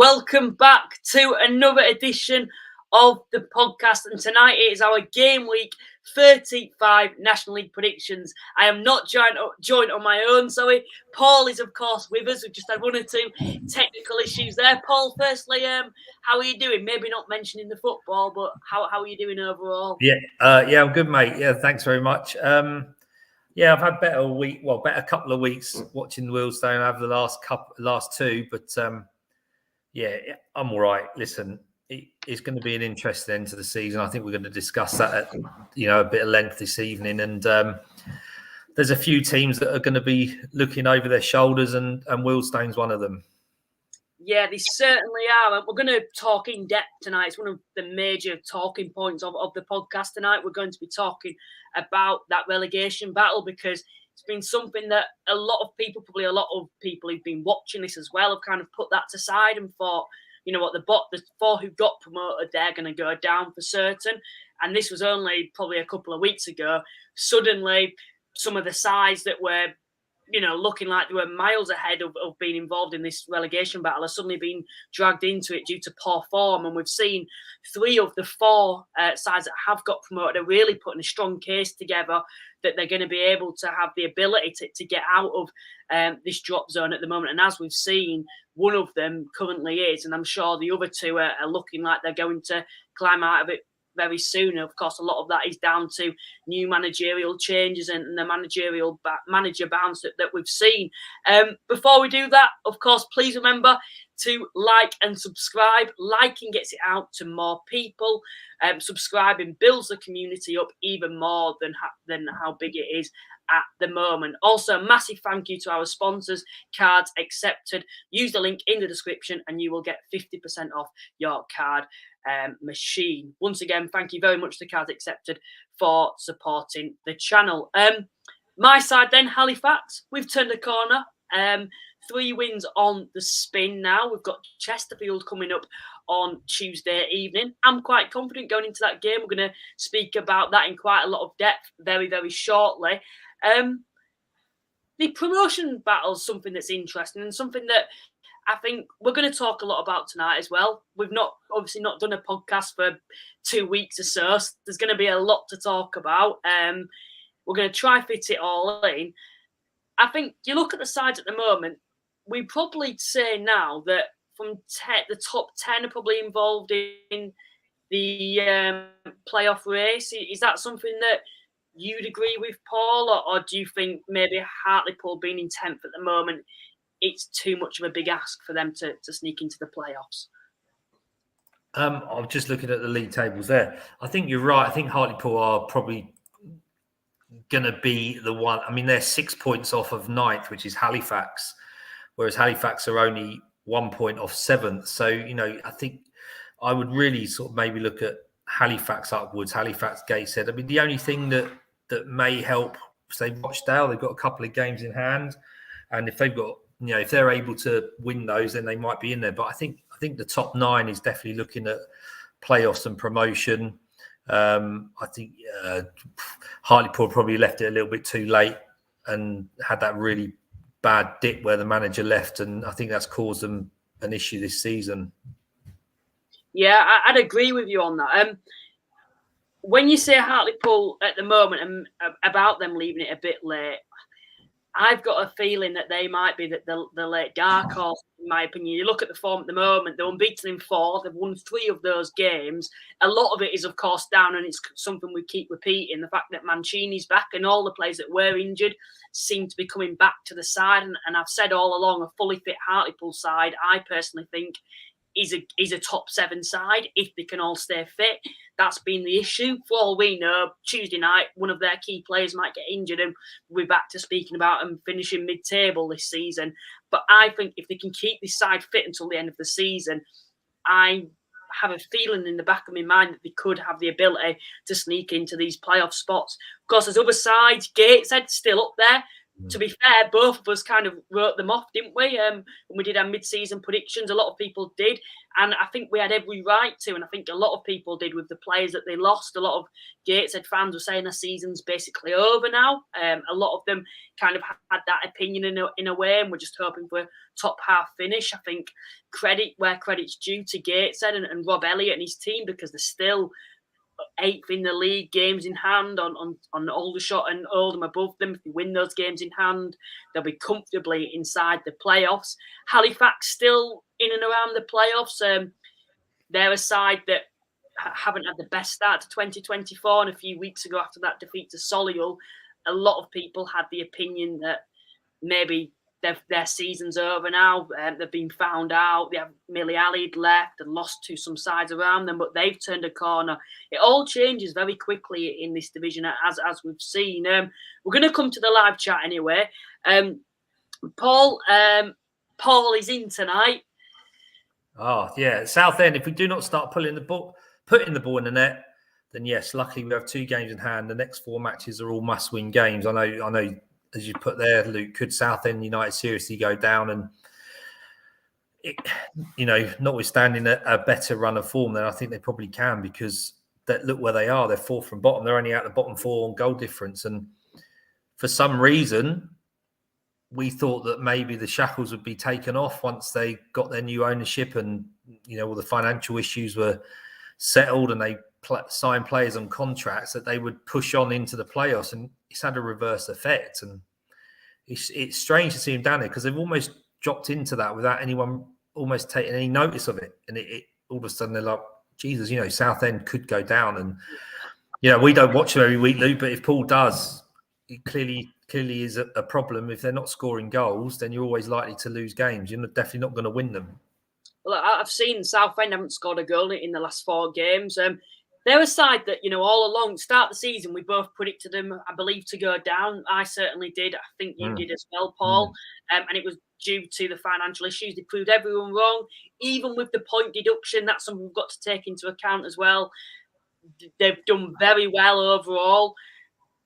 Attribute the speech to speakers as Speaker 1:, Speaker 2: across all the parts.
Speaker 1: welcome back to another edition of the podcast. And tonight it is our Game Week 35 National League predictions. I am not joined on my own, sorry. Paul is, of course, with us. We've just had one or two technical issues there. Paul, firstly, how are you doing? Maybe not mentioning the football, but how are you doing overall?
Speaker 2: Yeah, I'm good, mate. Yeah, thanks very much. I've had better couple of weeks watching Wealdstone over the last two, but I'm all right. Listen, it's going to be an interesting end to the season. I think we're going to discuss that at a bit of length this evening, and there's a few teams that are going to be looking over their shoulders, and Wealdstone's one of them.
Speaker 1: Yeah, they certainly are. And we're going to talk in depth tonight. It's one of the major talking points of the podcast tonight. We're going to be talking about that relegation battle because it's been something that a lot of people who've been watching this as well have kind of put that aside and thought, you know what, the four who got promoted, they're going to go down for certain. And this was only probably a couple of weeks ago. Suddenly, some of the sides that were looking like they were miles ahead of being involved in this relegation battle are suddenly being dragged into it due to poor form. And we've seen three of the four sides that have got promoted are really putting a strong case together that they're going to be able to have the ability to get out of this drop zone at the moment. And as we've seen, one of them currently is, and I'm sure the other two are looking like they're going to climb out of it very soon. Of course, a lot of that is down to new managerial changes and the manager bounce that we've seen. Before we do that, of course, please remember to like and subscribe. Liking gets it out to more people. Subscribing builds the community up even more than how big it is at the moment. Also, a massive thank you to our sponsors, Cards Accepted. Use the link in the description and you will get 50% off your card machine. Once again, thank you very much to Cards Accepted for supporting the channel. My side then, Halifax, we've turned a corner. 3 wins on the spin now. We've got Chesterfield coming up on Tuesday evening. I'm quite confident going into that game. We're going to speak about that in quite a lot of depth very, very shortly. The promotion battle is something that's interesting and something that I think we're going to talk a lot about tonight as well. We've obviously not done a podcast for 2 weeks or so. There's going to be a lot to talk about. We're going to try fit it all in. I think you look at the sides at the moment, we probably say now that from the top 10 are probably involved in the playoff race. Is that something that you'd agree with, Paul? Or do you think maybe Hartlepool being in 10th at the moment, it's too much of a big ask for them to sneak into the playoffs?
Speaker 2: I'm just looking at the league tables there. I think you're right. I think Hartlepool are probably going to be the one. I mean, they're 6 points off of 9th, which is Halifax, whereas Halifax are only 1 point off 7th. So, I think I would really sort of maybe look at Halifax upwards, Halifax, Gateshead. I mean, the only thing that may help, say, Rochdale, they've got a couple of games in hand. And if they've got, if they're able to win those, then they might be in there. But I think the top 9 is definitely looking at playoffs and promotion. I think Hartlepool probably left it a little bit too late and had that really bad dip where the manager left, and I think that's caused them an issue this season.
Speaker 1: Yeah, I'd agree with you on that. When you say Hartlepool at the moment and about them leaving it a bit late, I've got a feeling that they might be the late dark horse, in my opinion. You look at the form at the moment, they're unbeaten in 4. They've won 3 of those games. A lot of it is, of course, down, and it's something we keep repeating, the fact that Mancini's back and all the players that were injured seem to be coming back to the side. And I've said all along, a fully fit Hartlepool side, I personally think, is a top 7 side if they can all stay fit. That's been the issue. For all we know, Tuesday night, one of their key players might get injured and we're back to speaking about them finishing mid-table this season. But I think if they can keep this side fit until the end of the season, I have a feeling in the back of my mind that they could have the ability to sneak into these playoff spots. Of course, there's other sides. Gateshead still up there. to be fair, both of us kind of wrote them off, didn't we? When we did our mid-season predictions, a lot of people did. And I think we had every right to, and I think a lot of people did with the players that they lost. A lot of Gateshead fans were saying the season's basically over now. A lot of them kind of had that opinion in a way, and we're just hoping for a top half finish. I think credit where credit's due to Gateshead and Rob Elliott and his team, because they're still 8th in the league, games in hand on Aldershot and Oldham above them. If they win those games in hand, they'll be comfortably inside the playoffs. Halifax still in and around the playoffs. They're a side that haven't had the best start to 2024, and a few weeks ago after that defeat to Solihull, a lot of people had the opinion that maybe their season's over now. They've been found out. They have Millie Allied left and lost to some sides around them, but they've turned a corner. It all changes very quickly in this division, as we've seen. We're going to come to the live chat anyway. Paul is in tonight.
Speaker 2: Oh, yeah. Southend, if we do not start putting the ball in the net, then yes, luckily we have 2 games in hand. The next 4 matches are all must-win games. I know. As you put there, Luke, could Southend United seriously go down? And, notwithstanding a better run of form, then I think they probably can, because look where they are. They're 4th from bottom. They're only out the bottom 4 on goal difference. And for some reason, we thought that maybe the shackles would be taken off once they got their new ownership and, all the financial issues were settled and they signed players on contracts, that they would push on into the playoffs. And it's had a reverse effect. And it's strange to see them down there, because they've almost dropped into that without anyone almost taking any notice of it. And it all of a sudden they're like, Jesus, Southend could go down. And, we don't watch them every week, Luke, but if Paul does, it clearly is a problem. If they're not scoring goals, then you're always likely to lose games. You're definitely not going to win them.
Speaker 1: Well, I've seen Southend haven't scored a goal in the last 4 games. They're a side that, all along, start the season, we both predicted them, I believe, to go down. I certainly did. I think you did as well, Paul. And it was due to the financial issues. They proved everyone wrong. Even with the point deduction, that's something we've got to take into account as well. They've done very well overall.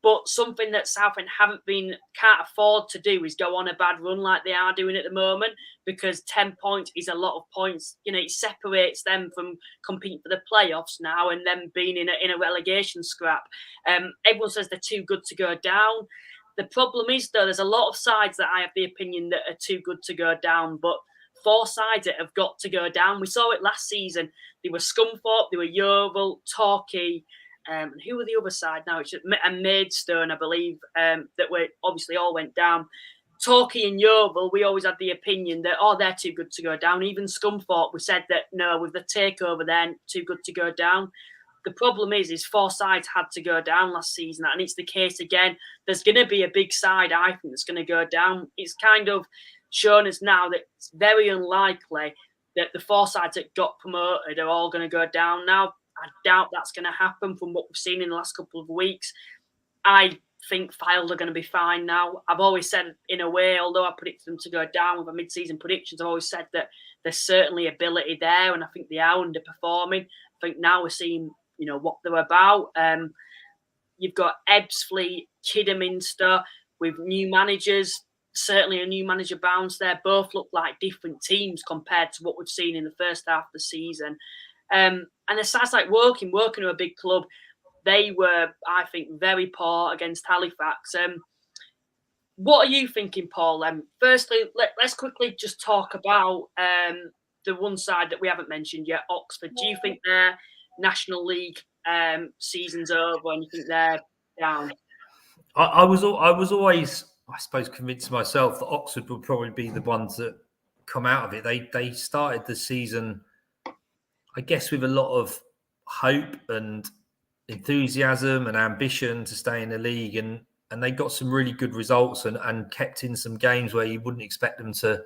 Speaker 1: But something that Southend can't afford to do is go on a bad run like they are doing at the moment, because 10 points is a lot of points. It separates them from competing for the playoffs now and them being in a relegation scrap. Everyone says they're too good to go down. The problem is, though, there's a lot of sides that I have the opinion that are too good to go down, but 4 sides that have got to go down. We saw it last season. They were Scunthorpe, they were Yeovil, Torquay. Who were the other side now? It's just Maidstone, I believe, that were obviously all went down. Torquay and Yeovil, we always had the opinion that, they're too good to go down. Even Scunthorpe, we said that, no, with the takeover, they're too good to go down. The problem is 4 sides had to go down last season, and it's the case again. There's going to be a big side, I think, that's going to go down. It's kind of shown us now that it's very unlikely that the 4 sides that got promoted are all going to go down now. I doubt that's going to happen from what we've seen in the last couple of weeks. I think Fylde are going to be fine now. I've always said, in a way, although I predicted them to go down with my mid-season predictions, I've always said that there's certainly ability there, and I think they are underperforming. I think now we're seeing, what they're about. You've got Ebbsfleet, Kidderminster with new managers. Certainly a new manager bounce there. Both look like different teams compared to what we've seen in the first half of the season. And the sides like Woking are a big club. They were, I think, very poor against Halifax. What are you thinking, Paul? Firstly, let's quickly just talk about the one side that we haven't mentioned yet, Oxford. Do you think their National League season's over and you think they're down?
Speaker 2: I was always, I suppose, convinced myself that Oxford would probably be the ones that come out of it. They started the season, I guess, with a lot of hope and enthusiasm and ambition to stay in the league, and they got some really good results and kept in some games where you wouldn't expect them to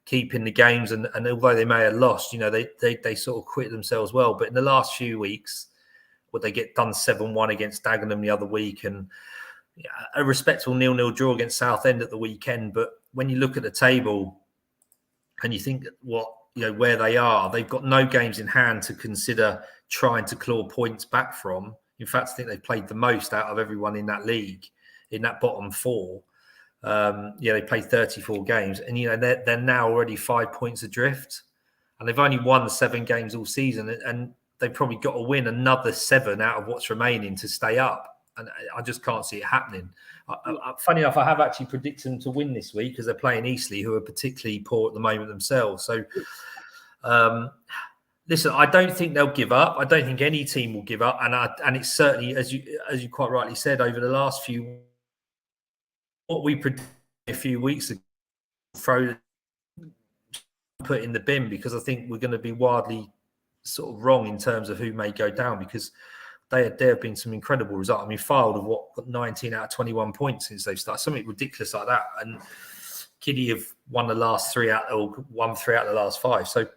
Speaker 2: keep in the games. And although they may have lost, they sort of quit themselves well. But in the last few weeks, they get done 7-1 against Dagenham the other week, and a respectable 0-0 draw against Southend at the weekend. But when you look at the table and you think where they are, they've got no games in hand to consider trying to claw points back from. In fact, I think they've played the most out of everyone in that league, in that bottom 4. They played 34 games, and they're now already 5 points adrift, and they've only won 7 games all season, and they've probably got to win another 7 out of what's remaining to stay up. And I just can't see it happening. Funny enough, I have actually predicted them to win this week because they're playing Eastleigh, who are particularly poor at the moment themselves. So, listen, I don't think they'll give up. I don't think any team will give up. And it's certainly, as you quite rightly said, over the last few, what we predicted a few weeks ago, put in the bin, because I think we're going to be wildly sort of wrong in terms of who may go down, because there have been some incredible results. I mean, Fylde have got 19 out of 21 points since they've started, something ridiculous like that. And Kiddie have won the last 3 out, or won 3 out of the last 5. So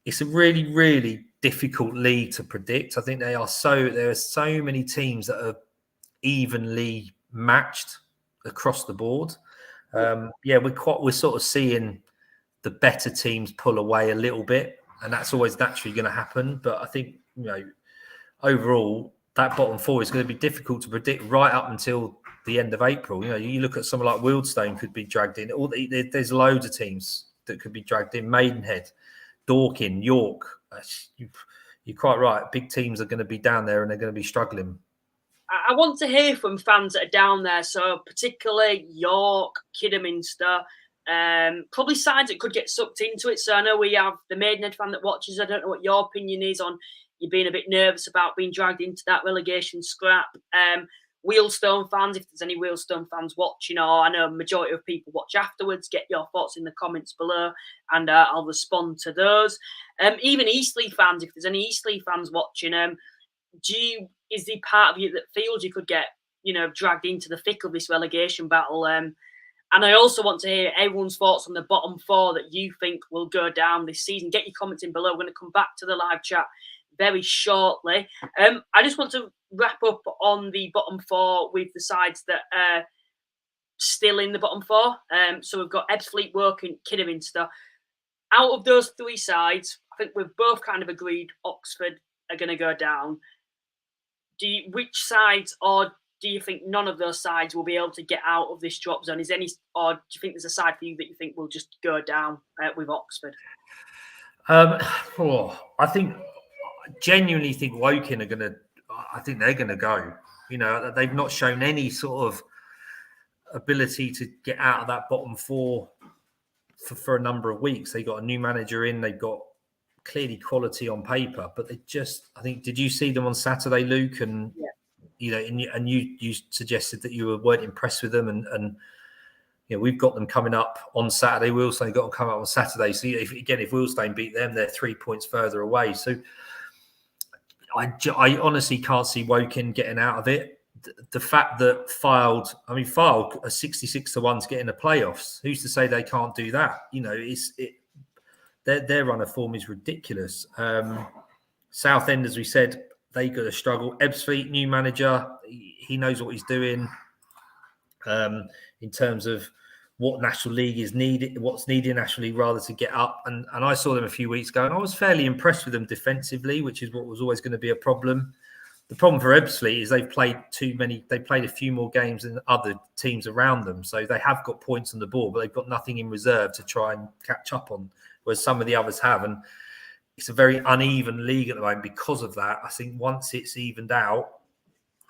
Speaker 2: it's a really, really difficult league to predict. I think there are so many teams that are evenly matched across the board. We're sort of seeing the better teams pull away a little bit, and that's always naturally going to happen. But I think, overall, that bottom 4 is going to be difficult to predict right up until the end of April. You look at someone like Wealdstone could be dragged in. There's loads of teams that could be dragged in. Maidenhead, Dorking, York. You're quite right. Big teams are going to be down there, and they're going to be struggling.
Speaker 1: I want to hear from fans that are down there. So particularly York, Kidderminster, probably sides that could get sucked into it. So I know we have the Maidenhead fan that watches. I don't know what your opinion is on you being a bit nervous about being dragged into that relegation scrap. Wealdstone fans, if there's any Wealdstone fans watching, or I know a majority of people watch afterwards, get your thoughts in the comments below, and I'll respond to those. Even Eastleigh fans, if there's any Eastleigh fans watching, is the part of you that feels you could get, dragged into the thick of this relegation battle? And I also want to hear everyone's thoughts on the bottom 4 that you think will go down this season. Get your comments in below. We're going to come back to the live chat very shortly. I just want to wrap up on the bottom 4 with the sides that are still in the bottom 4. So we've got Ebbsfleet, Woking, Kidderminster. Out of those 3 sides, I think we've both kind of agreed Oxford are going to go down. Which sides, or do you think none of those sides will be able to get out of this drop zone? Or do you think there's a side for you that you think will just go down with Oxford?
Speaker 2: Genuinely think Woking are going to. I think they're going to go. They've not shown any sort of ability to get out of that bottom 4 for a number of weeks. They got a new manager in. They've got clearly quality on paper, but they just. I think. Did you see them on Saturday, Luke? And you suggested that you weren't impressed with them, and we've got them coming up on Saturday. Wealdstone got them coming up on Saturday. So if Wealdstone beat them, they're 3 points further away. So I honestly can't see Woking getting out of it. The fact that Fylde are 66 to 1 to get in the playoffs. Who's to say they can't do that? Their run of form is ridiculous. Southend, as we said, they got to struggle. Ebbsfleet, new manager, he knows what he's doing in terms of what National League is needed, what's needed in National League rather to get up. And I saw them a few weeks ago, and I was fairly impressed with them defensively, which is what was always going to be a problem. The problem for Ebbsfleet is they've played a few more games than other teams around them. So they have got points on the board, but they've got nothing in reserve to try and catch up on, whereas some of the others have. And it's a very uneven league at the moment because of that. I think once it's evened out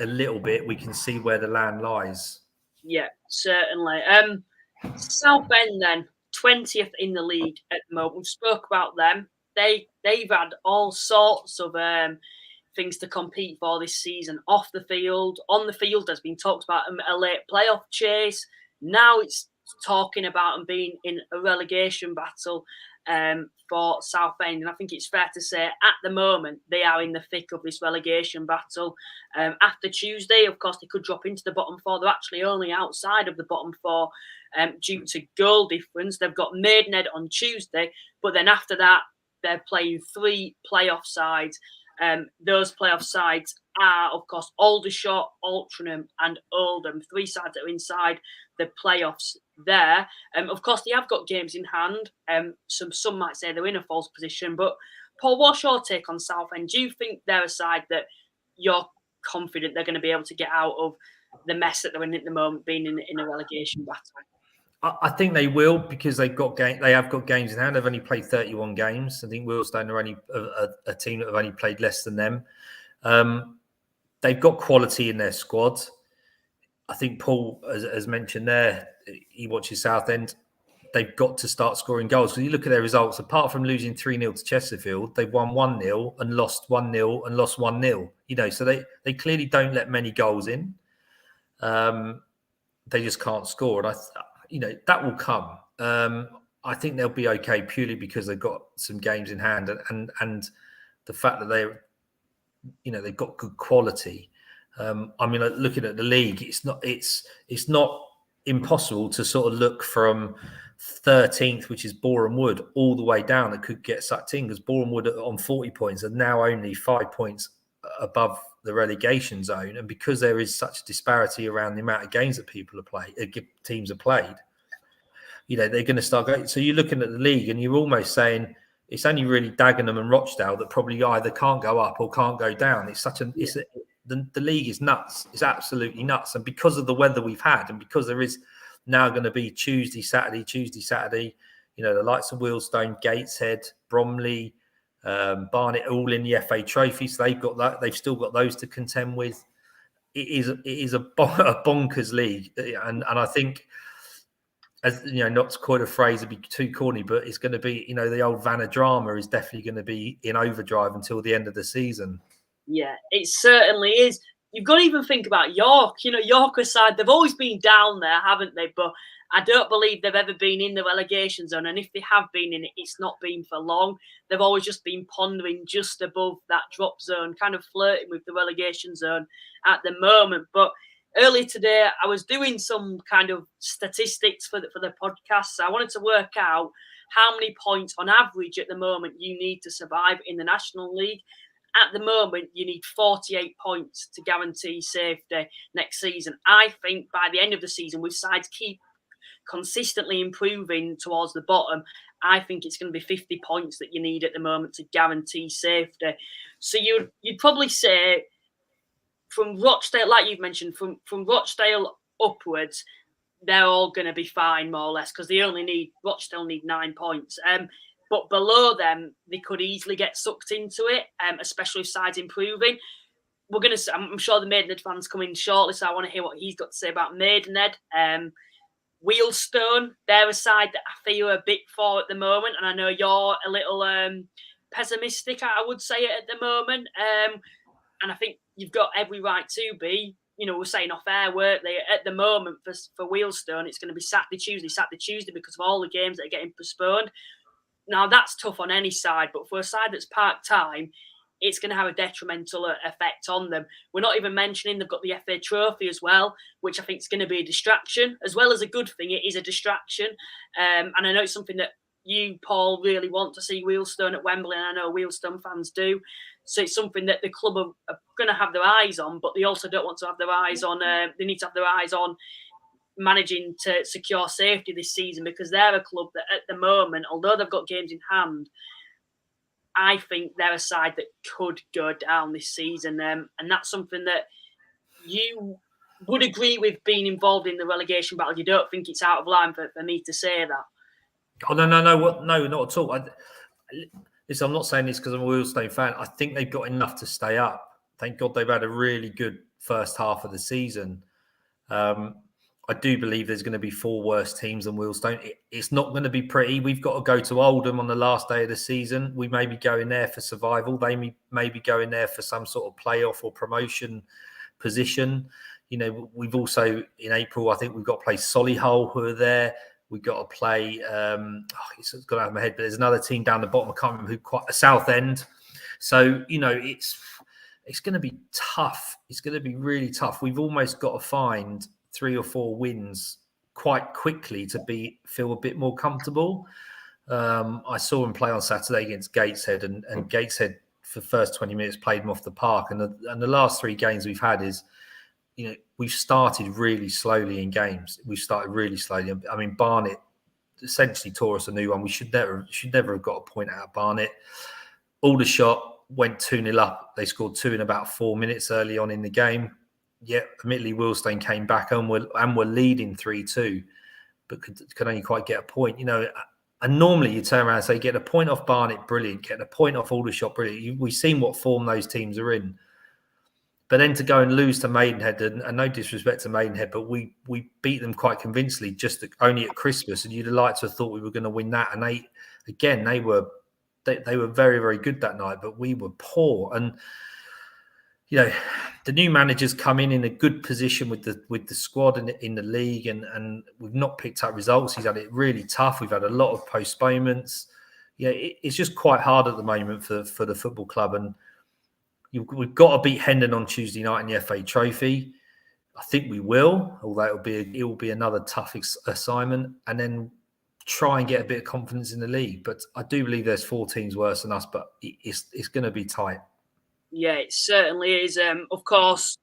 Speaker 2: a little bit, we can see where the land lies.
Speaker 1: Yeah, certainly. Southend then, 20th in the league at the moment. We spoke about them. They've had all sorts of things to compete for this season. Off the field, on the field, there's been talks about a late playoff chase. Now it's talking about them being in a relegation battle for Southend. And I think it's fair to say at the moment they are in the thick of this relegation battle. After Tuesday, of course, they could drop into the bottom 4. They're actually only outside of the bottom 4 due to goal difference. They've got Maidenhead on Tuesday, but then after that, they're playing 3 playoff sides. Those playoff sides are, of course, Aldershot, Altrincham and Oldham. 3 sides that are inside the playoffs there. Of course, they have got games in hand. Some might say they're in a false position. But, Paul, what's your take on Southend? Do you think they're a side that you're confident they're going to be able to get out of the mess that they're in at the moment, being in a relegation battle?
Speaker 2: I think they will, because they have got games in hand. They've only played 31 games. I think Wealdstone are only a team that have only played less than them. They've got quality in their squad. I think Paul, as mentioned there, he watches Southend. They've got to start scoring goals. Because you look at their results, apart from losing 3-0 to Chesterfield, they've won 1-0 and lost 1-0 and lost 1-0. So they clearly don't let many goals in. They just can't score. And that will come. I think they'll be okay purely because they've got some games in hand and the fact that they've got good quality. Looking at the league, it's not impossible to sort of look from 13th, which is Boreham Wood, all the way down that could get sucked in, because Boreham Wood on 40 points are now only 5 points above the relegation zone, and because there is such a disparity around the amount of games that teams have played, they're going to start going. So you're looking at the league and you're almost saying it's only really Dagenham and Rochdale that probably either can't go up or can't go down. The league is nuts. It's absolutely nuts. And because of the weather we've had, and because there is now going to be Tuesday, Saturday, the likes of Wealdstone, Gateshead, Bromley, Barnet, all in the FA Trophy. So they've got that. They've still got those to contend with. It is a bonkers league. And I think, as not to coin a phrase, it'd be too corny, but it's going to be, the old Vanna drama is definitely going to be in overdrive until the end of the season.
Speaker 1: Yeah, it certainly is. You've got to even think about York. York aside, they've always been down there, haven't they? But I don't believe they've ever been in the relegation zone. And if they have been in it, it's not been for long. They've always just been pondering just above that drop zone, kind of flirting with the relegation zone at the moment. But earlier today, I was doing some kind of statistics for the podcast. So I wanted to work out how many points on average at the moment you need to survive in the National League. At the moment, you need 48 points to guarantee safety next season. I think by the end of the season, with sides keep consistently improving towards the bottom, I think it's going to be 50 points that you need at the moment to guarantee safety. So you'd probably say from Rochdale, like you've mentioned, from Rochdale upwards, they're all going to be fine, more or less, because Rochdale need 9 points. But below them, they could easily get sucked into it, especially if sides improving. I'm sure the Maidenhead fans come in shortly, so I want to hear what he's got to say about Maidenhead. Wealdstone, they're a side that I feel a bit for at the moment, and I know you're a little pessimistic, I would say, at the moment. And I think you've got every right to be. We're saying off air, weren't they? At the moment, for Wealdstone, it's going to be Saturday, Tuesday, because of all the games that are getting postponed. Now, that's tough on any side, but for a side that's part-time, it's going to have a detrimental effect on them. We're not even mentioning they've got the FA Trophy as well, which I think is going to be a distraction. As well as a good thing, it is a distraction. And I know it's something that you, Paul, really want to see Wealdstone at Wembley, and I know Wealdstone fans do. So it's something that the club are going to have their eyes on, but they also don't want to have their eyes on. They need to have their eyes on managing to secure safety this season, because they're a club that at the moment, although they've got games in hand, I think they're a side that could go down this season. And that's something that you would agree with, being involved in the relegation battle. You don't think it's out of line for me to say that?
Speaker 2: Oh, no, not at all. Listen, I'm not saying this because I'm a Wealdstone fan. I think they've got enough to stay up. Thank God they've had a really good first half of the season. I do believe there's going to be 4 worse teams than Wealdstone. It's not going to be pretty. We've got to go to Oldham on the last day of the season. We may be going there for survival. They may be going there for some sort of playoff or promotion position. We've also, in April, I think we've got to play Solihull, who are there. We've got to play, it's gone out of my head, but there's another team down the bottom. I can't remember Southend. So, it's going to be tough. It's going to be really tough. We've almost got to find 3 or 4 wins quite quickly to feel a bit more comfortable. I saw him play on Saturday against Gateshead, and Gateshead for the first 20 minutes played him off the park. And the last 3 games we've had is, we've started really slowly in games. We've started really slowly. I mean, Barnet essentially tore us a new one. We should never have got a point out of Barnet. Aldershot went 2-0 up. They scored 2 in about 4 minutes early on in the game. yeah, admittedly, Wilstein came back and were leading 3-2, but could only quite get a point. And normally you turn around and say, get a point off Barnet, brilliant. Get a point off Aldershot, brilliant. We've seen what form those teams are in. But then to go and lose to Maidenhead, and no disrespect to Maidenhead, but we beat them quite convincingly only at Christmas, and you'd have liked to have thought we were going to win that. And they were very, very good that night, but we were poor. And the new manager's come in a good position with the squad in the league, and we've not picked up results. He's had it really tough. We've had a lot of postponements. It's just quite hard at the moment for the football club, and we've got to beat Hendon on Tuesday night in the FA Trophy. I think we will, although it will be another tough assignment, and then try and get a bit of confidence in the league. But I do believe there's 4 teams worse than us, but it's going to be tight.
Speaker 1: Yeah, it certainly is. Of course,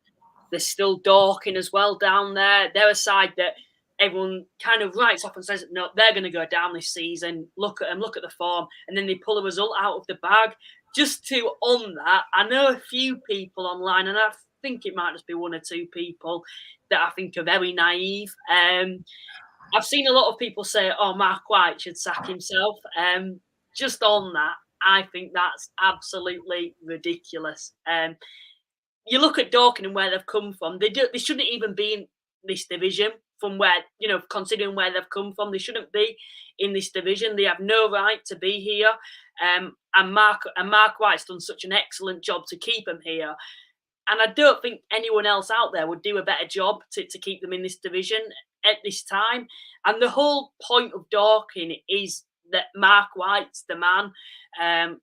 Speaker 1: there's still Dorking as well down there. They're a side that everyone kind of writes off and says, no, they're going to go down this season. Look at them, look at the form. And then they pull a result out of the bag. Just on that, I know a few people online, and I think it might just be 1 or 2 people that I think are very naive. I've seen a lot of people say, oh, Mark White should sack himself. Just on that, I think that's absolutely ridiculous. You look at Dorking and where they've come from. They shouldn't even be in this division from where, considering where they've come from. They shouldn't be in this division. They have no right to be here. And Mark White's done such an excellent job to keep them here. And I don't think anyone else out there would do a better job to keep them in this division at this time. And the whole point of Dorking is that Mark White's the man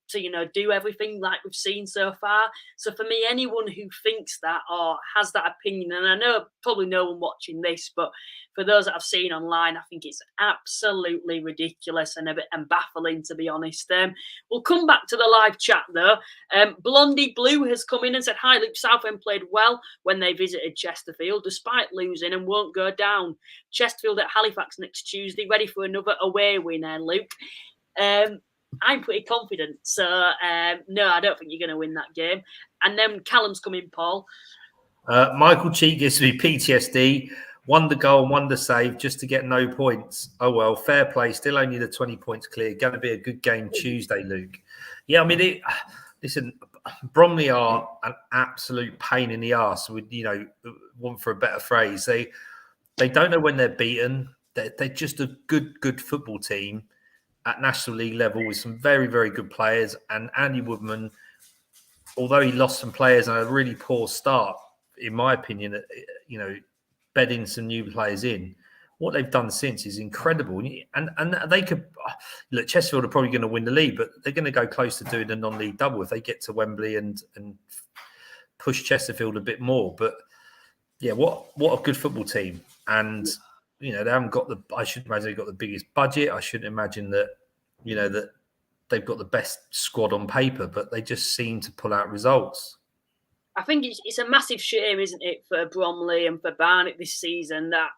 Speaker 1: to, do everything like we've seen so far. So for me, anyone who thinks that or has that opinion, and I know probably no one watching this, but for those that I've seen online, I think it's absolutely ridiculous and a bit baffling, to be honest. We'll come back to the live chat though. Blondie Blue has come in and said, hi Luke, Southend played well when they visited Chesterfield despite losing and won't go down. Chesterfield at Halifax next Tuesday, ready for another away winner, Luke. I'm pretty confident. So, no, I don't think you're going to win that game. And then Callum's coming, Paul.
Speaker 2: Michael Cheek gives me PTSD. Wonder goal, wonder save, just to get no points. Oh, well, fair play. Still only the 20 points clear. Going to be a good game Tuesday, Luke. Yeah, I mean, listen, Bromley are an absolute pain in the arse. Would want for a better phrase. They don't know when they're beaten. They're just a good football team at National League level with some very, very good players. And Andy Woodman, although he lost some players and a really poor start, in my opinion, bedding some new players in, what they've done since is incredible. And they could look, Chesterfield are probably going to win the league, but they're going to go close to doing a non-league double if they get to Wembley and push Chesterfield a bit more. But yeah, what a good football team. And they haven't got I shouldn't imagine they've got the biggest budget. I shouldn't imagine that that they've got the best squad on paper, but they just seem to pull out results.
Speaker 1: I think it's a massive shame, isn't it, for Bromley and for Barnet this season that,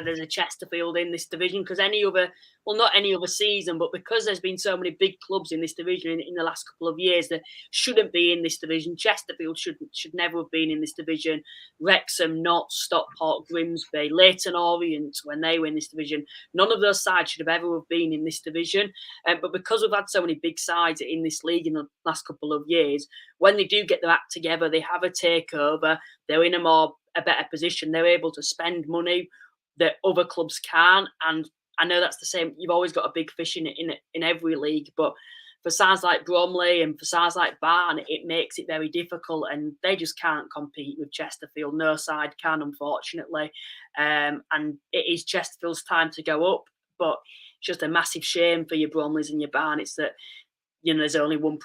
Speaker 1: there's a Chesterfield in this division, because not any other season, but because there's been so many big clubs in this division in the last couple of years that shouldn't be in this division. Chesterfield should never have been in this division. Wrexham, Notts, Stockport, Grimsby, Leyton Orient, when they were in this division, none of those sides should have ever have been in this division. But because we've had so many big sides in this league in the last couple of years, when they do get their act together, they have a takeover, they're in a better position, they're able to spend money that other clubs can't. And I know that's the same. You've always got a big fish in every league, but for sides like Bromley and for sides like Barnet, it makes it very difficult, and they just can't compete with Chesterfield. No side can, unfortunately. And it is Chesterfield's time to go up, but it's just a massive shame for your Bromleys and your Barnets that there's only one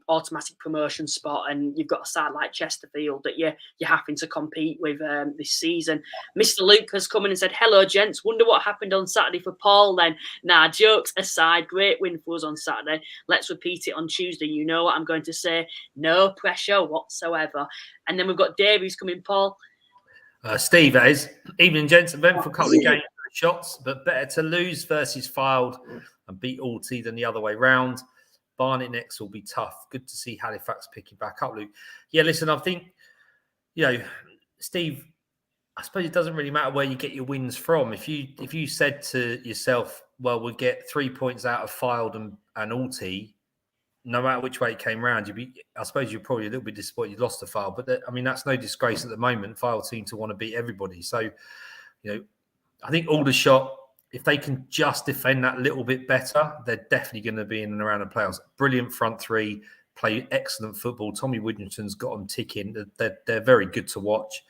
Speaker 1: automatic promotion spot, and you've got a side like Chesterfield that you're having to compete with this season. Mr. Luke has come in and said, hello, gents. Wonder what happened on Saturday for Paul then. Nah, jokes aside, great win for us on Saturday. Let's repeat it on Tuesday. You know what I'm going to say. No pressure whatsoever. And then we've got Dave who's coming, Paul.
Speaker 2: Steve, that is. Evening, gents. Eventful couple of games shots, but better to lose versus Fylde and beat Alty than the other way round. Barnet next will be tough. Good to see Halifax picking back up, Luke. Yeah, listen, I think, Steve, I suppose it doesn't really matter where you get your wins from. If you said to yourself, well, we'll get 3 points out of Fylde and Alty, no matter which way it came round, I suppose you're probably a little bit disappointed you lost to Fylde. But that's no disgrace at the moment. Fylde seem to want to beat everybody. So, I think Aldershot, if they can just defend that little bit better, they're definitely going to be in and around the playoffs. Brilliant front three, play excellent football. Tommy Widgeon's got them ticking. They're very good to watch.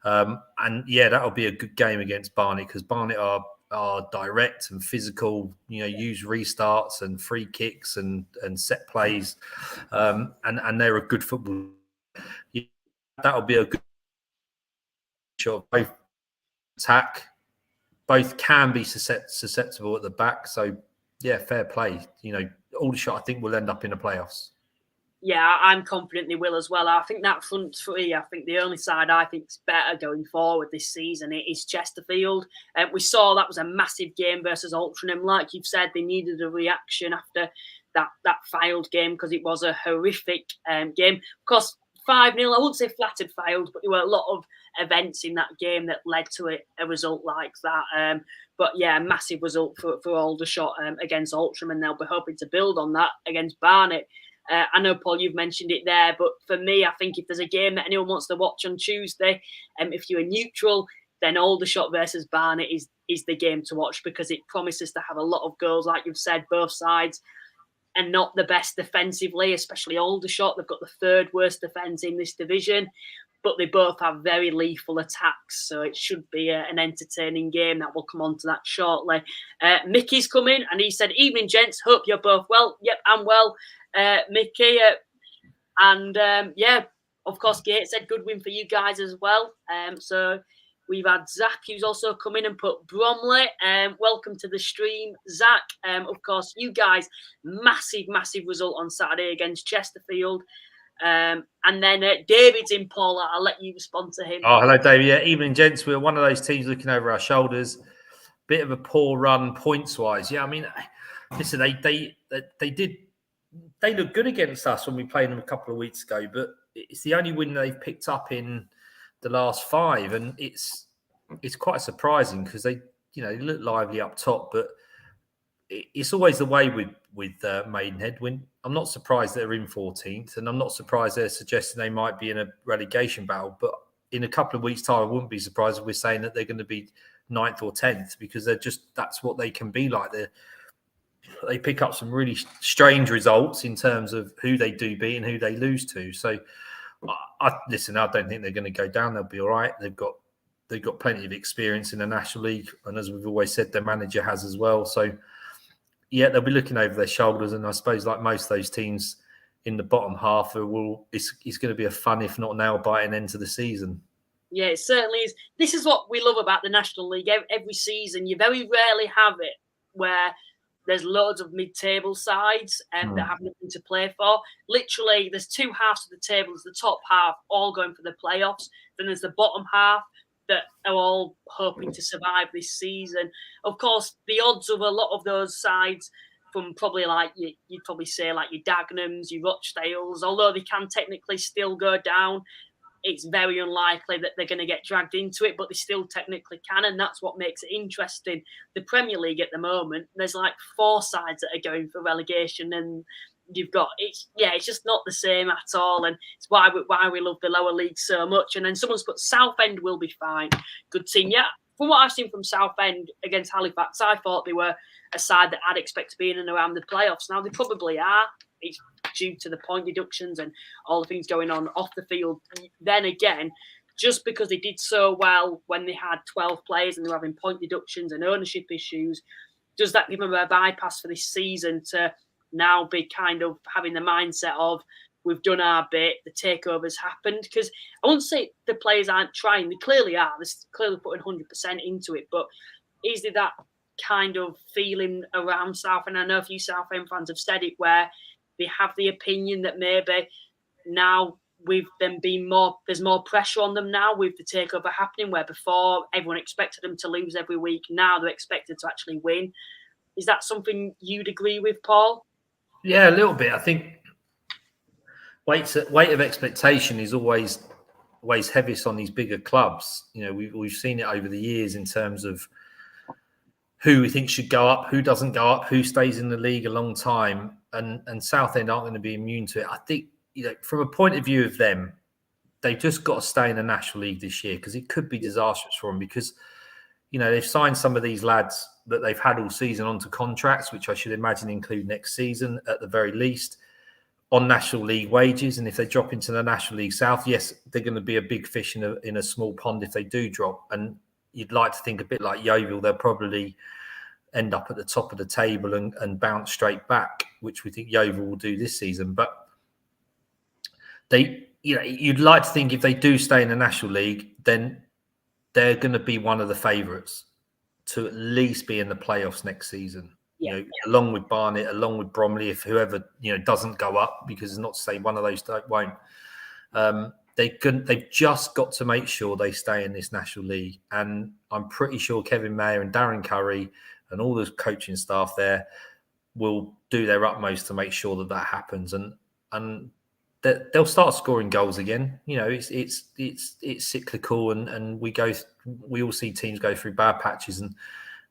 Speaker 2: And yeah, that'll be a good game against Barnet because Barnet are direct and physical, use restarts and free kicks and set plays. And they're a good football. Yeah, that'll be a good shot. Both attack, both can be susceptible at the back. So yeah, fair play. Aldershot, I think, will end up in the playoffs.
Speaker 1: Yeah, I'm confident they will as well. I think that front three, I think the only side I think is better going forward this season is Chesterfield. We saw that was a massive game versus Altrincham. Like you've said, they needed a reaction after that Fylde game because it was a horrific game. Of course, 5-0, I wouldn't say flattered Fylde, but there were a lot of events in that game that led to a result like that. But yeah, a massive result for Aldershot against Altrincham, and they'll be hoping to build on that against Barnet. I know, Paul, you've mentioned it there, but for me, I think if there's a game that anyone wants to watch on Tuesday, if you're neutral, then Aldershot versus Barnet is the game to watch because it promises to have a lot of goals, like you've said, both sides, and not the best defensively, especially Aldershot. They've got the third worst defence in this division, but they both have very lethal attacks, so it should be an entertaining game. That we'll come on to that shortly. Mickey's coming, and he said, "Evening, gents. Hope you're both well." Yep, I'm well. Mickey, yeah, of course, Gate said good win for you guys as well. So we've had Zach, who's also come in and put Bromley. Welcome to the stream, Zach. Of course, you guys, massive result on Saturday against Chesterfield. And then David's in, Paul. I'll let you respond to him.
Speaker 2: Oh, hello, David. Yeah, evening, gents. We're one of those teams looking over our shoulders. Bit of a poor run points-wise. Yeah, I mean, listen, they looked good against us when we played them a couple of weeks ago, but it's the only win they've picked up in the last 5, and it's quite surprising because they look lively up top, but it's always the way with Maidenhead. I'm not surprised they're in 14th, and I'm not surprised they're suggesting they might be in a relegation battle, but in a couple of weeks' time, I wouldn't be surprised if we're saying that they're going to be 9th or 10th because that's what they can be like. They pick up some really strange results in terms of who they do beat and who they lose to. So, I don't think they're going to go down. They'll be all right. They've got plenty of experience in the National League, and as we've always said, their manager has as well. So, yeah, they'll be looking over their shoulders, and I suppose like most of those teams in the bottom half, it's going to be a fun, if not nail-biting, end to the season.
Speaker 1: Yeah, it certainly is. This is what we love about the National League. Every season, you very rarely have it where there's loads of mid-table sides that have nothing to play for. Literally, there's 2 halves of the table. There's the top half all going for the playoffs. Then there's the bottom half that are all hoping to survive this season. Of course, the odds of a lot of those sides from probably you'd probably say like your Dagenhams, your Rochdales, although they can technically still go down, it's very unlikely that they're going to get dragged into it, but they still technically can, and that's what makes it interesting. The Premier League at the moment, there's like 4 sides that are going for relegation, and you've got it's just not the same at all, and it's why we love the lower league so much. And then someone's put Southend will be fine, good team. Yeah, from what I've seen from Southend against Halifax, I thought they were a side that I'd expect to be in and around the playoffs. Now they probably are. It's due to the point deductions and all the things going on off the field. Then again, just because they did so well when they had 12 players and they were having point deductions and ownership issues, does that give them a bypass for this season to now be kind of having the mindset of we've done our bit, the takeover's happened? Because I won't say the players aren't trying. They clearly are. They're clearly putting 100% into it. But is there that kind of feeling around South? And I know a few Southend fans have said it where they have the opinion that maybe now with them being there's more pressure on them now with the takeover happening, where before everyone expected them to lose every week. Now they're expected to actually win. Is that something you'd agree with, Paul?
Speaker 2: Yeah, a little bit. I think weight of expectation is always weighs heaviest on these bigger clubs. You know, we've seen it over the years in terms of who we think should go up, who doesn't go up, who stays in the league a long time, and Southend aren't going to be immune to it. I think, you know, from a point of view of them, they've just got to stay in the National League this year, because it could be disastrous for them, because, you know, they've signed some of these lads that they've had all season onto contracts, which I should imagine include next season at the very least, on National League wages. And if they drop into the National League South, yes, they're going to be a big fish in a small pond if they do drop. And you'd like to think a bit like Yeovil, they'll probably end up at the top of the table and bounce straight back, which we think Yeovil will do this season. But they, you know, you'd like to think if they do stay in the National League, then they're going to be one of the favourites to at least be in the playoffs next season. You know, along with Barnet, along with Bromley, if whoever, you know, doesn't go up, because it's not to say one of those won't. They've just got to make sure they stay in this National League. And I'm pretty sure Kevin Mayer and Darren Curry and all the coaching staff there will do their utmost to make sure that happens. And they'll start scoring goals again. You know, it's cyclical, and we all see teams go through bad patches, and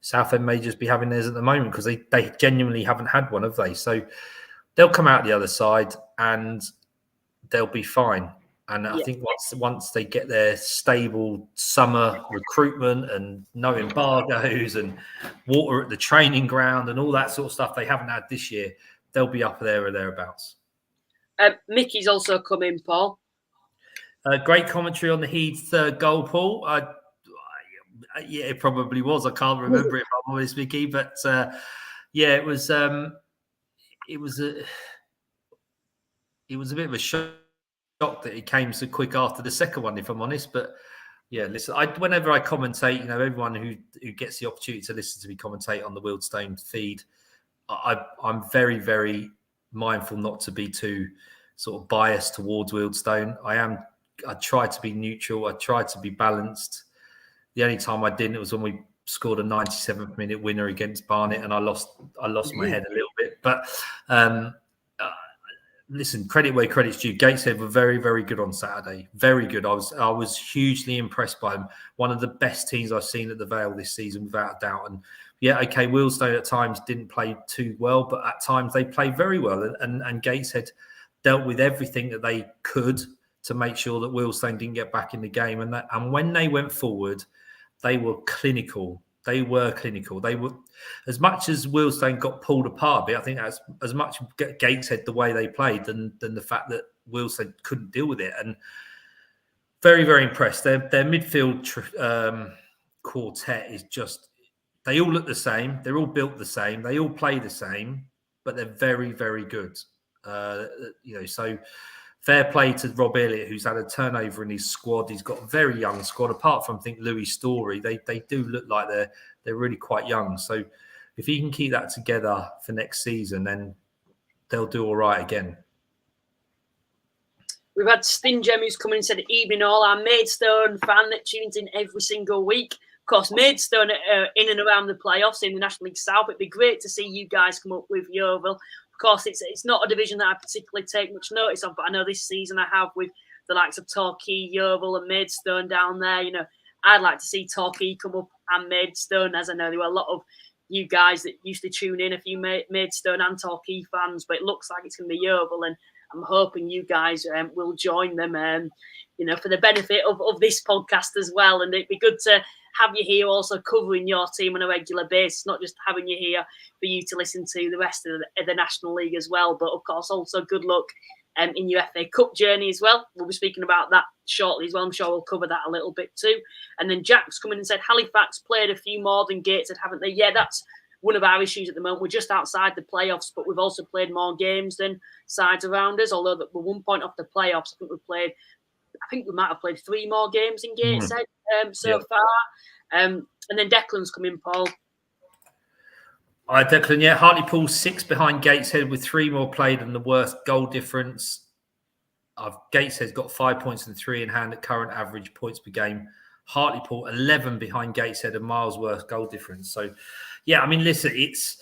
Speaker 2: Southend may just be having theirs at the moment, because they genuinely haven't had one, have they? So they'll come out the other side and they'll be fine. And I think once they get their stable summer recruitment and no embargoes and water at the training ground and all that sort of stuff they haven't had this year, they'll be up there or thereabouts.
Speaker 1: Mickey's also come in, Paul.
Speaker 2: Great commentary on the Heath third goal, Paul. Yeah, it probably was. I can't remember it, if I'm honest, Mickey. But yeah, it was a bit of a shock that it came so quick after the second one, if I'm honest. But yeah, listen, whenever I commentate, you know, everyone who gets the opportunity to listen to me commentate on the Wealdstone feed, I'm very, very mindful not to be too sort of biased towards Wealdstone. I try to be neutral. I try to be balanced. The only time I didn't, it was when we scored a 97th minute winner against Barnet, and I lost my head a little bit. But listen, credit where credit's due. Gateshead were very, very good on Saturday. Very good. I was hugely impressed by them. One of the best teams I've seen at the Vale this season, without a doubt. And yeah, okay, Wealdstone at times didn't play too well, but at times they played very well. And Gateshead dealt with everything that they could to make sure that Wealdstone didn't get back in the game. And when they went forward, they were clinical. They were, as much as Wealdstone got pulled apart a bit, I think that's as much Gateshead the way they played than the fact that Wealdstone couldn't deal with it. And very, very impressed. Their midfield quartet is just, they all look the same. They're all built the same. They all play the same, but they're very, very good. You know, so fair play to Rob Elliott, who's had a turnover in his squad. He's got a very young squad. Apart from, I think, Louis Story, they do look like they're really quite young. So if he can keep that together for next season, then they'll do all right again.
Speaker 1: We've had Stingem, who's come in and said, "Evening all, our Maidstone fan that tunes in every single week." Of course, Maidstone are in and around the playoffs in the National League South. It'd be great to see you guys come up with Yeovil. Of course, it's not a division that I particularly take much notice of, but I know this season I have with the likes of Torquay, Yeovil and Maidstone down there. You know, I'd like to see Torquay come up and Maidstone, as I know there were a lot of you guys that used to tune in, a few Maidstone and Torquay fans, but it looks like it's going to be Yeovil, and I'm hoping you guys will join them, you know, for the benefit of this podcast as well. And it'd be good to have you here also covering your team on a regular basis, not just having you here for you to listen to the rest of the National League as well. But of course, also good luck in your FA Cup journey as well. We'll be speaking about that shortly as well. I'm sure we'll cover that a little bit too. And then Jack's come in and said, Halifax played a few more than Gateshead, haven't they? Yeah, that's one of our issues at the moment. We're just outside the playoffs, but we've also played more games than sides around us. Although we're 1 point off the playoffs, I think we might have played 3 more games in Gateshead so far. And then Declan's come in, Paul.
Speaker 2: All right, Declan, yeah. Hartlepool 6 behind Gateshead with 3 more played and the worst goal difference. Gateshead's got 5 points and 3 in hand at current average points per game. Hartlepool 11 behind Gateshead and miles worse goal difference. So, yeah, I mean, listen, it's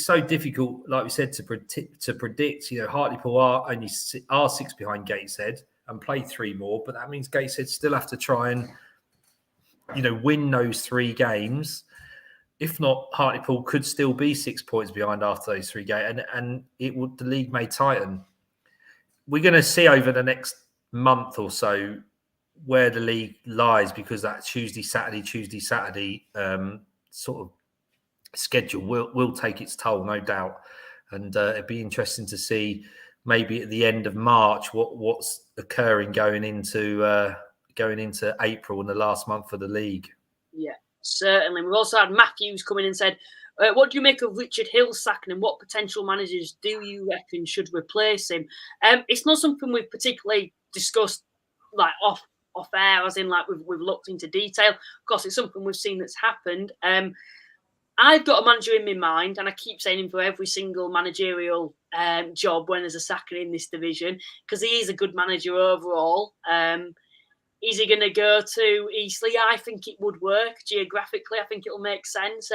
Speaker 2: so difficult, like we said, to predict. You know, Hartlepool are 6 behind Gateshead, and play 3 more. But that means Gateshead still have to try and, win those 3 games. If not, Hartlepool could still be 6 points behind after those 3 games, and the league may tighten. We're going to see over the next month or so where the league lies, because that Tuesday, Saturday sort of schedule will take its toll, no doubt. And it'd be interesting to see maybe at the end of March what's occurring going into April and the last month of the league.
Speaker 1: Yeah, certainly. We've also had Matthews come in and said, what do you make of Richard Hill's sacking, and what potential managers do you reckon should replace him? It's not something we've particularly discussed like off air, as in like we've looked into detail. Of course, it's something we've seen that's happened. I've got a manager in my mind, and I keep saying him for every single managerial job when there's a sacking in this division, because he is a good manager overall. Is he going to go to Eastleigh? I think it would work geographically. I think it'll make sense.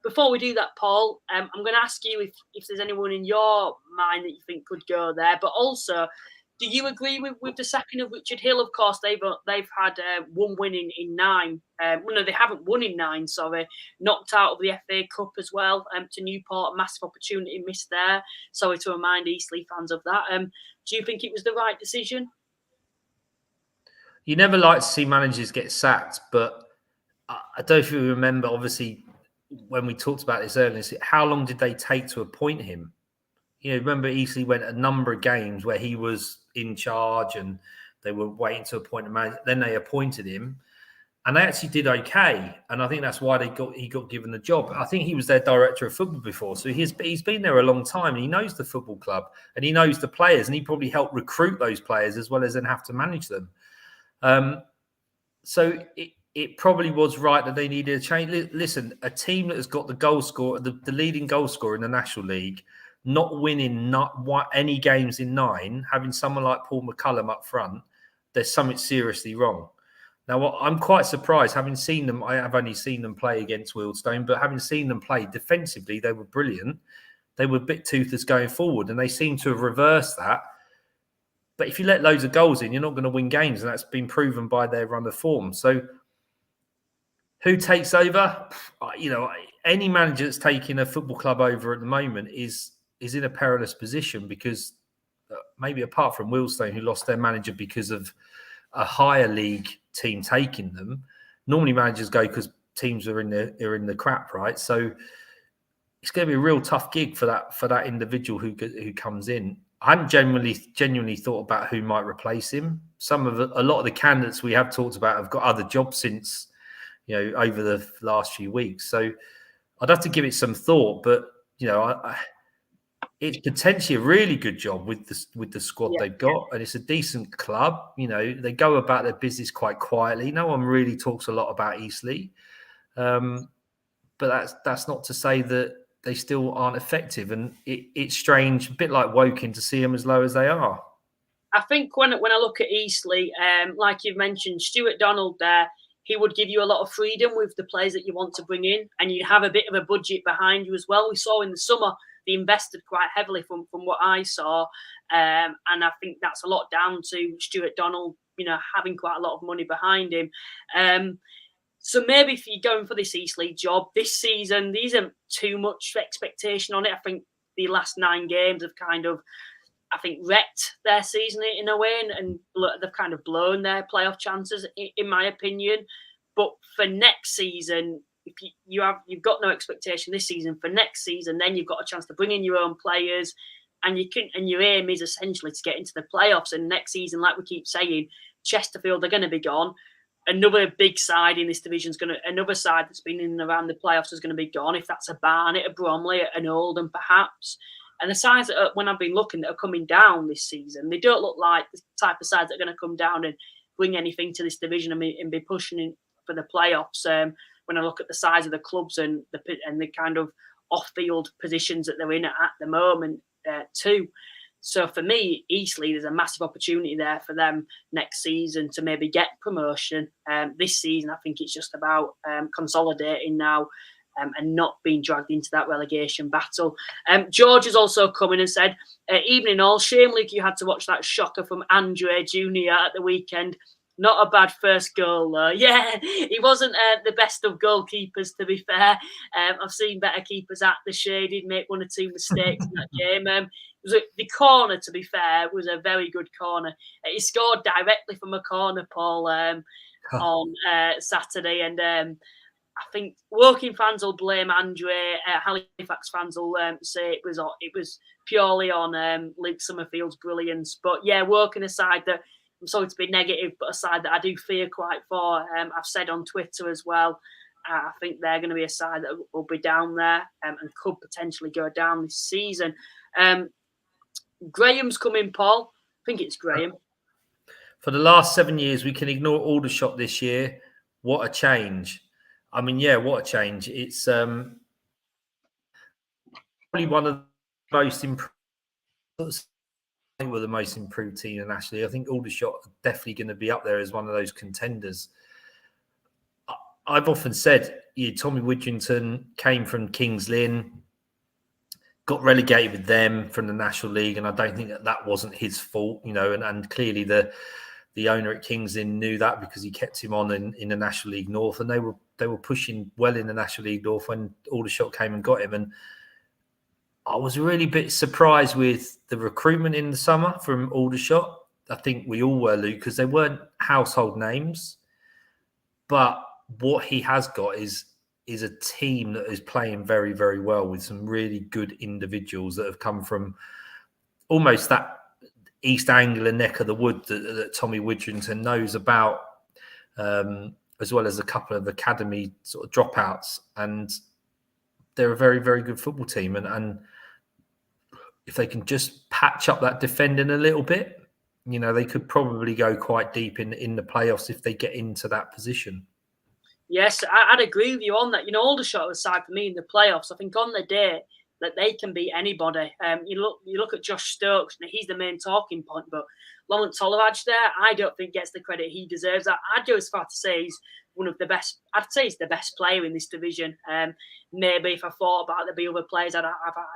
Speaker 1: Before we do that, Paul, I'm going to ask you if there's anyone in your mind that you think could go there. But also, do you agree with the sacking of Richard Hill? Of course, they've had 1 win in 9. No, they haven't won in 9. Sorry, knocked out of the FA Cup as well. To Newport, a massive opportunity missed there. Sorry to remind Eastleigh fans of that. Do you think it was the right decision?
Speaker 2: You never like to see managers get sacked, but I don't know if you remember, obviously, when we talked about this earlier, how long did they take to appoint him? Remember Eastleigh went a number of games where he was in charge and they were waiting to appoint a manager. Then they appointed him and they actually did okay. And I think that's why he got given the job. I think he was their director of football before. So he's been there a long time and he knows the football club and he knows the players, and he probably helped recruit those players as well as then have to manage them. So it probably was right that they needed a change. Listen, a team that has got the goal scorer, the leading goal scorer in the National League, not winning any games in 9, having someone like Paul McCullum up front, there's something seriously wrong. Now, I'm quite surprised, having seen them. I have only seen them play against Wealdstone, but having seen them play defensively, they were brilliant. They were bit toothless going forward, and they seem to have reversed that. But if you let loads of goals in, you're not going to win games, and that's been proven by their run of form. So who takes over? Any manager that's taking a football club over at the moment is in a perilous position, because maybe apart from Wealdstone, who lost their manager because of a higher league team taking them, normally managers go because teams are in the crap, right? So it's going to be a real tough gig for that individual who comes in. I haven't genuinely thought about who might replace him. A lot of the candidates we have talked about have got other jobs since over the last few weeks. So I'd have to give it some thought, but it's potentially a really good job with the squad they've got, and it's a decent club. They go about their business quite quietly. No one really talks a lot about Eastleigh, but that's not to say that they still aren't effective. And it's strange, a bit like Woking, to see them as low as they are.
Speaker 1: I think when I look at Eastleigh, like you've mentioned, Stuart Donald there, he would give you a lot of freedom with the players that you want to bring in, and you have a bit of a budget behind you as well. We saw in the summer they invested quite heavily from what I saw, and I think that's a lot down to Stuart Donald, having quite a lot of money behind him. So maybe if you're going for this Eastleigh job this season, there isn't too much expectation on it. I think the last 9 games have kind of, wrecked their season in a way, and they've kind of blown their playoff chances, in my opinion. But for next season, if you've got no expectation this season, for next season, then you've got a chance to bring in your own players, and your aim is essentially to get into the playoffs. And next season, like we keep saying, Chesterfield are going to be gone. Another big side in this division another side that's been in and around the playoffs is going to be gone. If that's a Barnet, a Bromley, an Oldham, perhaps. And the sides that when I've been looking that are coming down this season, they don't look like the type of sides that are going to come down and bring anything to this division and be pushing in for the playoffs. When I look at the size of the clubs and the kind of off-field positions that they're in at the moment too. So for me, Eastleigh, there's a massive opportunity there for them next season to maybe get promotion. This season, I think it's just about consolidating now. and not being dragged into that relegation battle. George has also come in and said, evening all, shame Luke, you had to watch that shocker from Andre Jr. at the weekend. Not a bad first goal, though. Yeah, he wasn't the best of goalkeepers, to be fair. I've seen better keepers at the shade. He'd make 1 or 2 mistakes in that game. The corner, to be fair, was a very good corner. He scored directly from a corner, Paul, on Saturday. And I think Woking fans will blame Andre. Halifax fans will say it was purely on Luke Summerfield's brilliance. But yeah, Woking aside, that I'm sorry to be negative, but a side that I do fear quite for. I've said on Twitter as well, I think they're going to be a side that will be down there and could potentially go down this season. Graham's coming, Paul. I think it's Graham.
Speaker 2: For the last 7 years, we can ignore Aldershot this year. What a change. I mean, yeah, what a change. It's probably one of the most improved. They were the most improved team nationally. I think Aldershot are definitely going to be up there as one of those contenders. I've often said, Tommy Widrington came from Kings Lynn, got relegated with them from the National League, and I don't think that wasn't his fault, and clearly the owner at Kings Lynn knew that because he kept him on in the National League North, and they were pushing well in the National League North when Aldershot came and got him. And I was really a bit surprised with the recruitment in the summer from Aldershot. I think we all were, Luke, because they weren't household names. But what he has got is a team that is playing very, very well with some really good individuals that have come from almost that East Anglia neck of the wood that Tommy Widrington knows about, as well as a couple of academy sort of dropouts. And they're a very, very good football team. And if they can just patch up that defending a little bit, they could probably go quite deep in the playoffs if they get into that position.
Speaker 1: Yes, I'd agree with you on that. Aldershot aside for me in the playoffs, I think on the day that they can beat anybody. You look at Josh Stokes, and he's the main talking point, but Lawrence Tollerage there, I don't think gets the credit he deserves. I'd go as far to say he's one of the best. I'd say he's the best player in this division. Maybe if I thought about the other players, I'd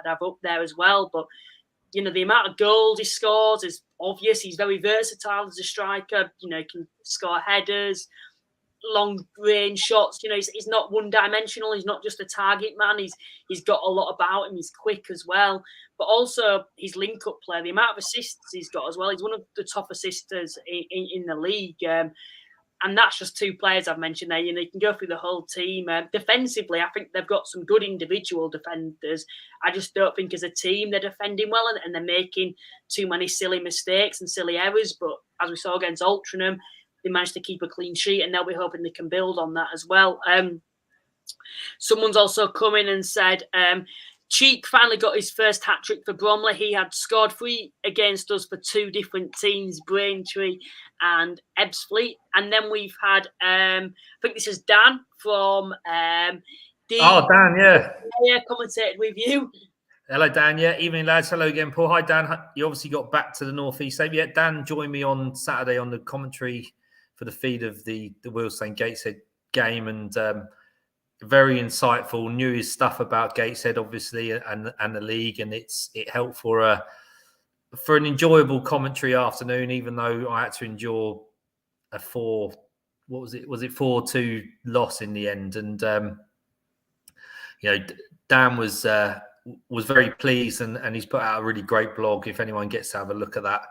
Speaker 1: have up there as well. But the amount of goals he scores is obvious. He's very versatile as a striker. He can score headers, long range shots. He's not one dimensional. He's not just a target man. He's got a lot about him. He's quick as well, but also his link up play, the amount of assists he's got as well. He's one of the top assisters in the league. And that's just 2 players I've mentioned there. You can go through the whole team. Defensively, I think they've got some good individual defenders. I just don't think as a team they're defending well, and they're making too many silly mistakes and silly errors. But as we saw against Altrincham, they managed to keep a clean sheet, and they'll be hoping they can build on that as well. Someone's also come in and said, Cheek finally got his first hat-trick for Bromley. He had scored 3 against us for 2 different teams, Braintree and Ebbsfleet. And then we've had, I think this is Dan from... Dan,
Speaker 2: yeah.
Speaker 1: Yeah, commentated with you.
Speaker 2: Hello, Dan. Yeah, evening, lads. Hello again, Paul. Hi, Dan. You obviously got back to the North East. Yeah, Dan joined me on Saturday on the commentary for the feed of the Wealdstone Gateshead game, and very insightful. Knew his stuff about Gateshead, obviously, and the league, and it helped for an enjoyable commentary afternoon. Even though I had to endure a 4-2 loss in the end, and Dan was very pleased, and he's put out a really great blog. If anyone gets to have a look at that,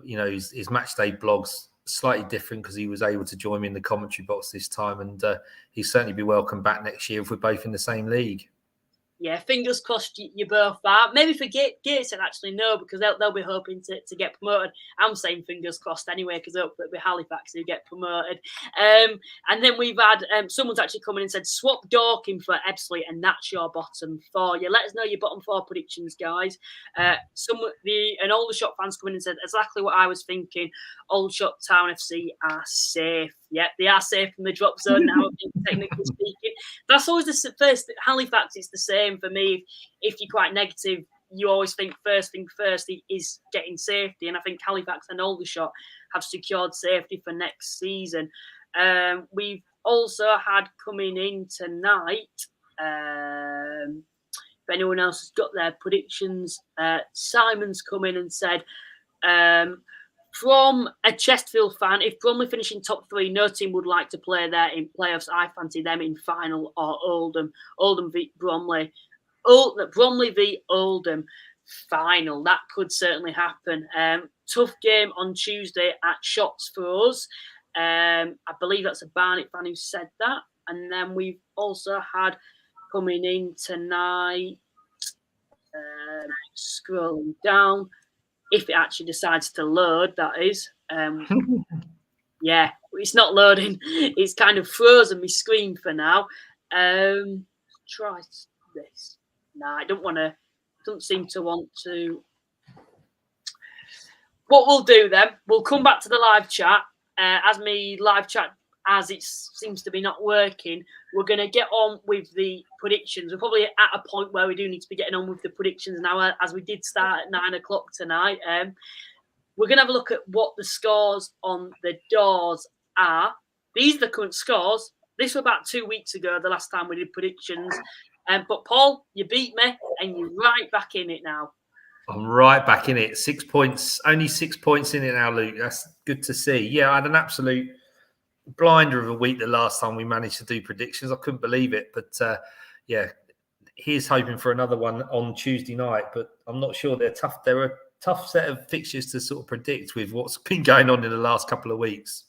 Speaker 2: his match day blog's slightly different because he was able to join me in the commentary box this time, and he'll certainly be welcome back next year if we're both in the same league.
Speaker 1: Yeah, fingers crossed you both are. Maybe for Gateshead, actually, no, because they'll be hoping to get promoted. I'm saying fingers crossed anyway, because hopefully it'll be Halifax who get promoted. And then we've had, someone's actually come in and said, swap Dorking for Ebbsfleet, and that's your bottom 4. Yeah, let us know your bottom 4 predictions, guys. An Aldershot fans come in and said exactly what I was thinking. Aldershot Town FC are safe. Yeah, they are safe from the drop zone now, technically speaking. That's always the first. Halifax is the same for me. If you're quite negative, you always think first thing first is getting safety. And I think Halifax and Aldershot have secured safety for next season. We've also had coming in tonight, If anyone else has got their predictions, Simon's come in and said, from a Chesterfield fan, if Bromley finish in top 3, no team would like to play there in playoffs. I fancy them in final or Oldham. Oldham v Bromley. Bromley v Oldham final. That could certainly happen. Tough game on Tuesday at Shots for us. I believe that's a Barnet fan who said that. And then we've also had coming in tonight, scrolling down, if it actually decides to load, that is. Yeah, it's not loading. It's kind of frozen my screen for now. Try this. Nah, I don't seem to want to. What we'll do then, we'll come back to the live chat. As me live chat, as it seems to be not working, we're going to get on with the predictions. We're probably at a point where we do need to be getting on with the predictions now, as we did start at 9 o'clock tonight. We're going to have a look at what the scores on the doors are. These are the current scores. This was about 2 weeks ago, the last time we did predictions. But Paul, you beat me, and you're right back in it now.
Speaker 2: I'm right back in it. 6 points, only 6 points in it now, Luke. That's good to see. Yeah, I had an absolute blinder of a week the last time we managed to do predictions. I couldn't believe it. But yeah, here's hoping for another one on Tuesday night. But I'm not sure they're tough. They're a tough set of fixtures to sort of predict with what's been going on in the last couple of weeks.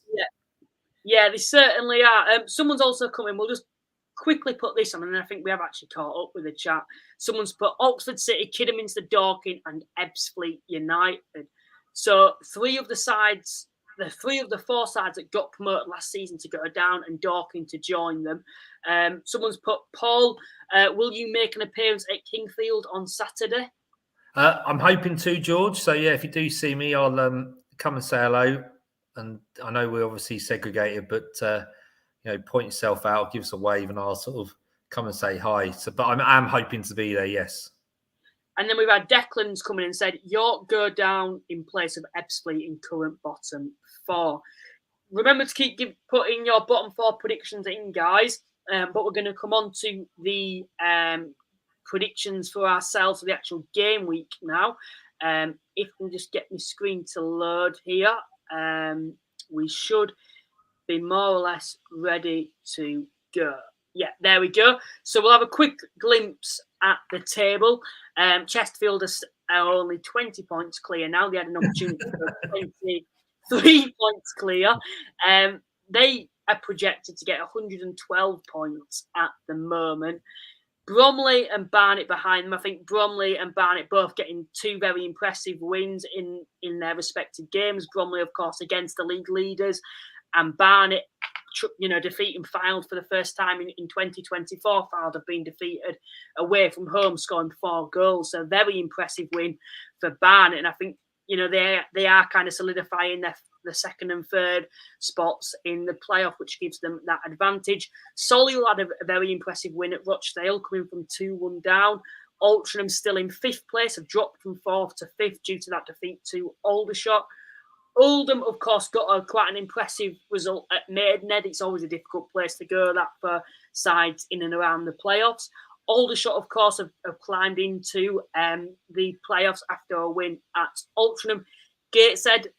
Speaker 1: Yeah, they certainly are. Someone's also coming. We'll just quickly put this on, and I think we have actually caught up with the chat. Someone's put Oxford City, Kidderminster, Dorking, and Ebbsfleet United. So three of the 4 sides that got promoted last season to go down, and Dorking to join them. Someone's put, Paul, will you make an appearance at Kingfield on Saturday?
Speaker 2: I'm hoping to, George. So yeah, if you do see me, I'll come and say hello. And I know we're obviously segregated, but point yourself out, give us a wave, and I'll sort of come and say hi. So, but I'm hoping to be there, yes.
Speaker 1: And then we've had Declan's coming and said, York go down in place of Ebbsfleet in current bottom 4. Remember to keep putting your bottom 4 predictions in, guys. But we're going to come on to the predictions for ourselves for the actual game week now. If we just get my screen to load here, we should be more or less ready to go. Yeah, there we go. So we'll have a quick glimpse at the table. Chesterfield are only 20 points clear now. They had an opportunity for 23 points clear. They are projected to get 112 points at the moment. Bromley and Barnet behind them. I think Bromley and Barnet both getting 2 very impressive wins in their respective games. Bromley, of course, against the league leaders, and Barnet, defeating Fylde for the first time in 2024. Fylde have been defeated away from home, scoring 4 goals. So very impressive win for Barnet. And I think, they are kind of solidifying the second and third spots in the playoff, which gives them that advantage. Solihull had a very impressive win at Rochdale, coming from 2-1 down. Altrincham still in 5th place, have dropped from 4th to 5th due to that defeat to Aldershot. Oldham, of course, got quite an impressive result at Maidenhead. It's always a difficult place to go, that for sides in and around the playoffs. Aldershot, of course, have climbed into the playoffs after a win at Altrincham. Gateshead,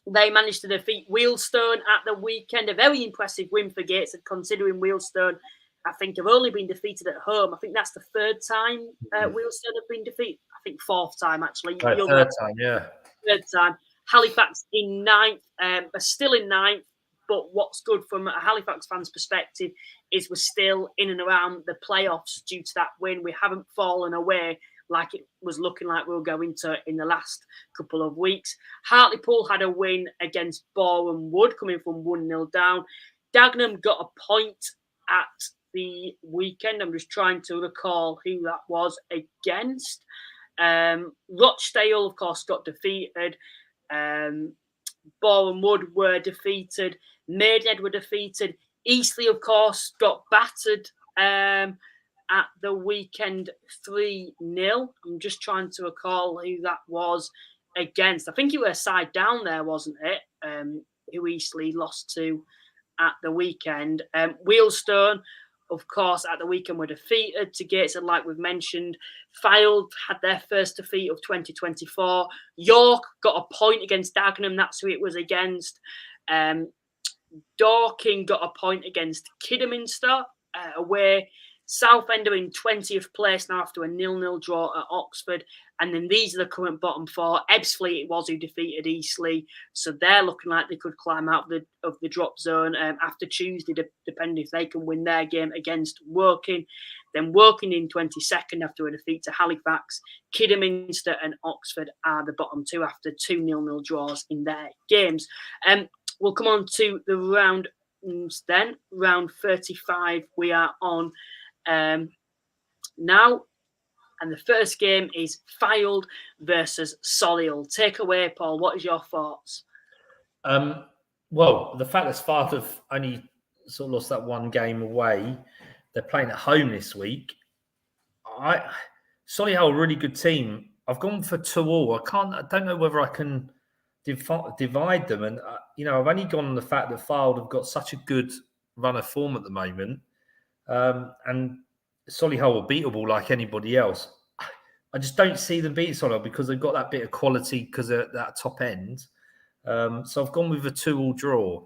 Speaker 1: they managed to defeat Wealdstone at the weekend. A very impressive win for Gateshead, considering Wealdstone, I think, have only been defeated at home. I think that's the 3rd time Wealdstone have been defeated. I think 4th time, actually.
Speaker 2: 3rd time, yeah.
Speaker 1: 3rd time. Halifax in 9th, are still in 9th, but what's good from a Halifax fan's perspective is we're still in and around the playoffs due to that win. We haven't fallen away like it was looking like we were going to in the last couple of weeks. Hartlepool had a win against Boreham Wood, coming from 1-0 down. Dagenham got a point at the weekend. I'm just trying to recall who that was against. Rochdale, of course, got defeated. Boreham Wood were defeated. Maidenhead were defeated. Eastleigh, of course, got battered at the weekend 3-0. I'm just trying to recall who that was against. I think it was a side down there, wasn't it? Who Eastleigh lost to at the weekend. Wealdstone, of course, at the weekend were defeated to Gateshead, like we've mentioned. Fylde had their first defeat of 2024. York got a point against Dagenham. That's who it was against. Dorking got a point against Kidderminster away. Southend are in 20th place now after a 0-0 draw at Oxford. And then these are the current bottom four. Ebbsfleet it was who defeated Eastleigh. So they're looking like they could climb out of the drop zone after Tuesday, depending if they can win their game against Woking. Then Woking in 22nd after a defeat to Halifax. Kidderminster and Oxford are the bottom two after 2 0-0 draws in their games. We'll come on to the round then. Round 35 we are on now. And the first game is Fylde versus Solihull. Take away, Paul. What is your thoughts?
Speaker 2: Well, the fact that Fylde have only sort of lost that one game away, they're playing at home this week. Solihull are a really good team. I've gone for 2-2. I don't know whether I can divide them. And, I've only gone on the fact that Fylde have got such a good run of form at the moment. And Solihull are beatable like anybody else. I just don't see them beating Solihull because they've got that bit of quality because they're at that top end. So I've gone with a 2-2 draw.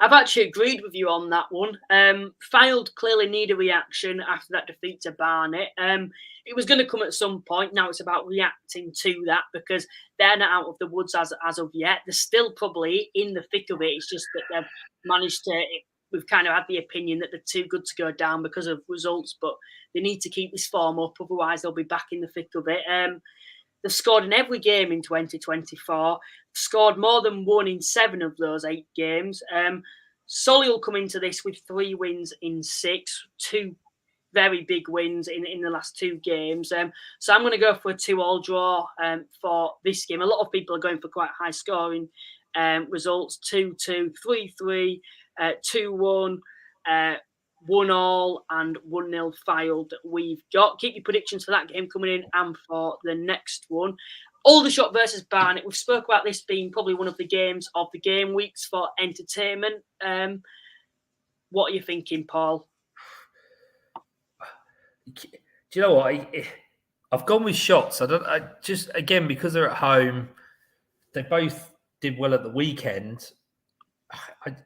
Speaker 1: I've actually agreed with you on that one. Fylde clearly need a reaction after that defeat to Barnet. It was going to come at some point. Now it's about reacting to that because they're not out of the woods as of yet. They're still probably in the thick of it. It's just that they've managed to... We've kind of had the opinion that they're too good to go down because of results, but they need to keep this form up. Otherwise, they'll be back in the thick of it. They've scored in every game in 2024. Scored more than 1 in 7 of those 8 games. Solihull come into this with 3 wins in 6, 2 very big wins in the last 2 games. So I'm going to go for a 2-2 draw for this game. A lot of people are going for quite high scoring results: 2-2, 3-3. 2-1, 1-1 and 1-0 Fylde we've got. Keep your predictions for that game coming in and for the next one. Aldershot versus Barnet. We've spoke about this being probably one of the games of the game weeks for entertainment. What are you thinking, Paul?
Speaker 2: Do you know what? I've gone with shots. Again, because they're at home, they both did well at the weekend.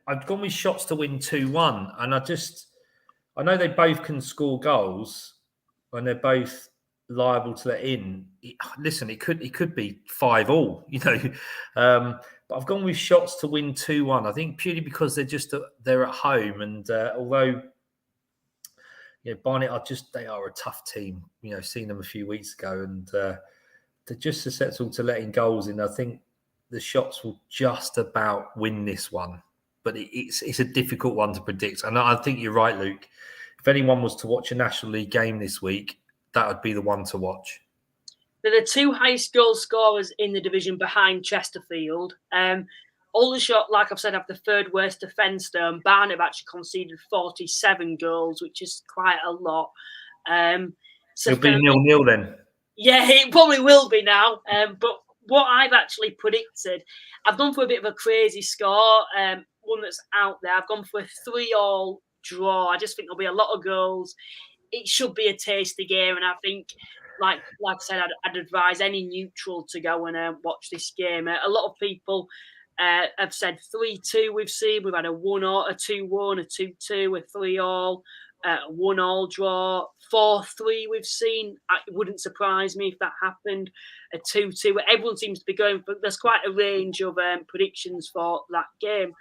Speaker 2: I've gone with shots to win 2-1, and I know they both can score goals, and they're both liable to let in. Listen, it could be 5-5, but I've gone with shots to win 2-1. I think purely because they're at home, and although Barnet they are a tough team. Seen them a few weeks ago, and they're just susceptible to letting goals in. I think the shots will just about win this one, but it's a difficult one to predict. And I think you're right, Luke. If anyone was to watch a National League game this week, that would be the one to watch.
Speaker 1: They're the 2 highest goal scorers in the division behind Chesterfield. Aldershot, like I've said, have the 3rd worst defence though, and Barnet have actually conceded 47 goals, which is quite a lot.
Speaker 2: So it'll be 0-0 then.
Speaker 1: Yeah, it probably will be now. But what I've actually predicted, I've gone for a bit of a crazy score, one that's out there. I've gone for a 3-3 draw. I just think there'll be a lot of goals. It should be a tasty game, and I think, like I said, I'd advise any neutral to go and watch this game. A lot of people have said 3-2. We've had a 1-1, a 2-1, a 2-2, a 3-3. 1-1 draw, 4-3 we've seen. It wouldn't surprise me if that happened. A 2-2. Everyone seems to be going for. There's quite a range of predictions for that game.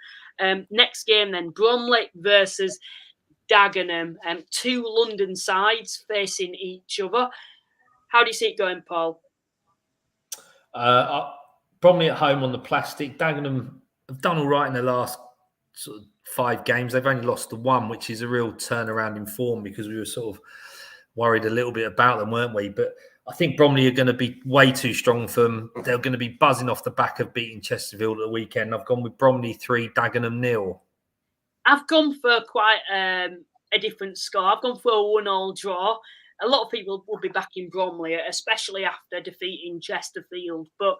Speaker 1: Next game then, Bromley versus Dagenham. 2 London sides facing each other. How do you see it going, Paul?
Speaker 2: Bromley at home on the plastic. Dagenham have done all right in the last sort of 5 games. They've only lost the 1, which is a real turnaround in form because we were sort of worried a little bit about them, weren't we? But I think Bromley are going to be way too strong for them. They're going to be buzzing off the back of beating Chesterfield at the weekend. I've gone with Bromley 3, Dagenham 0.
Speaker 1: I've gone for quite a different score. I've gone for a 1-1 draw. A lot of people will be backing Bromley, especially after defeating Chesterfield. But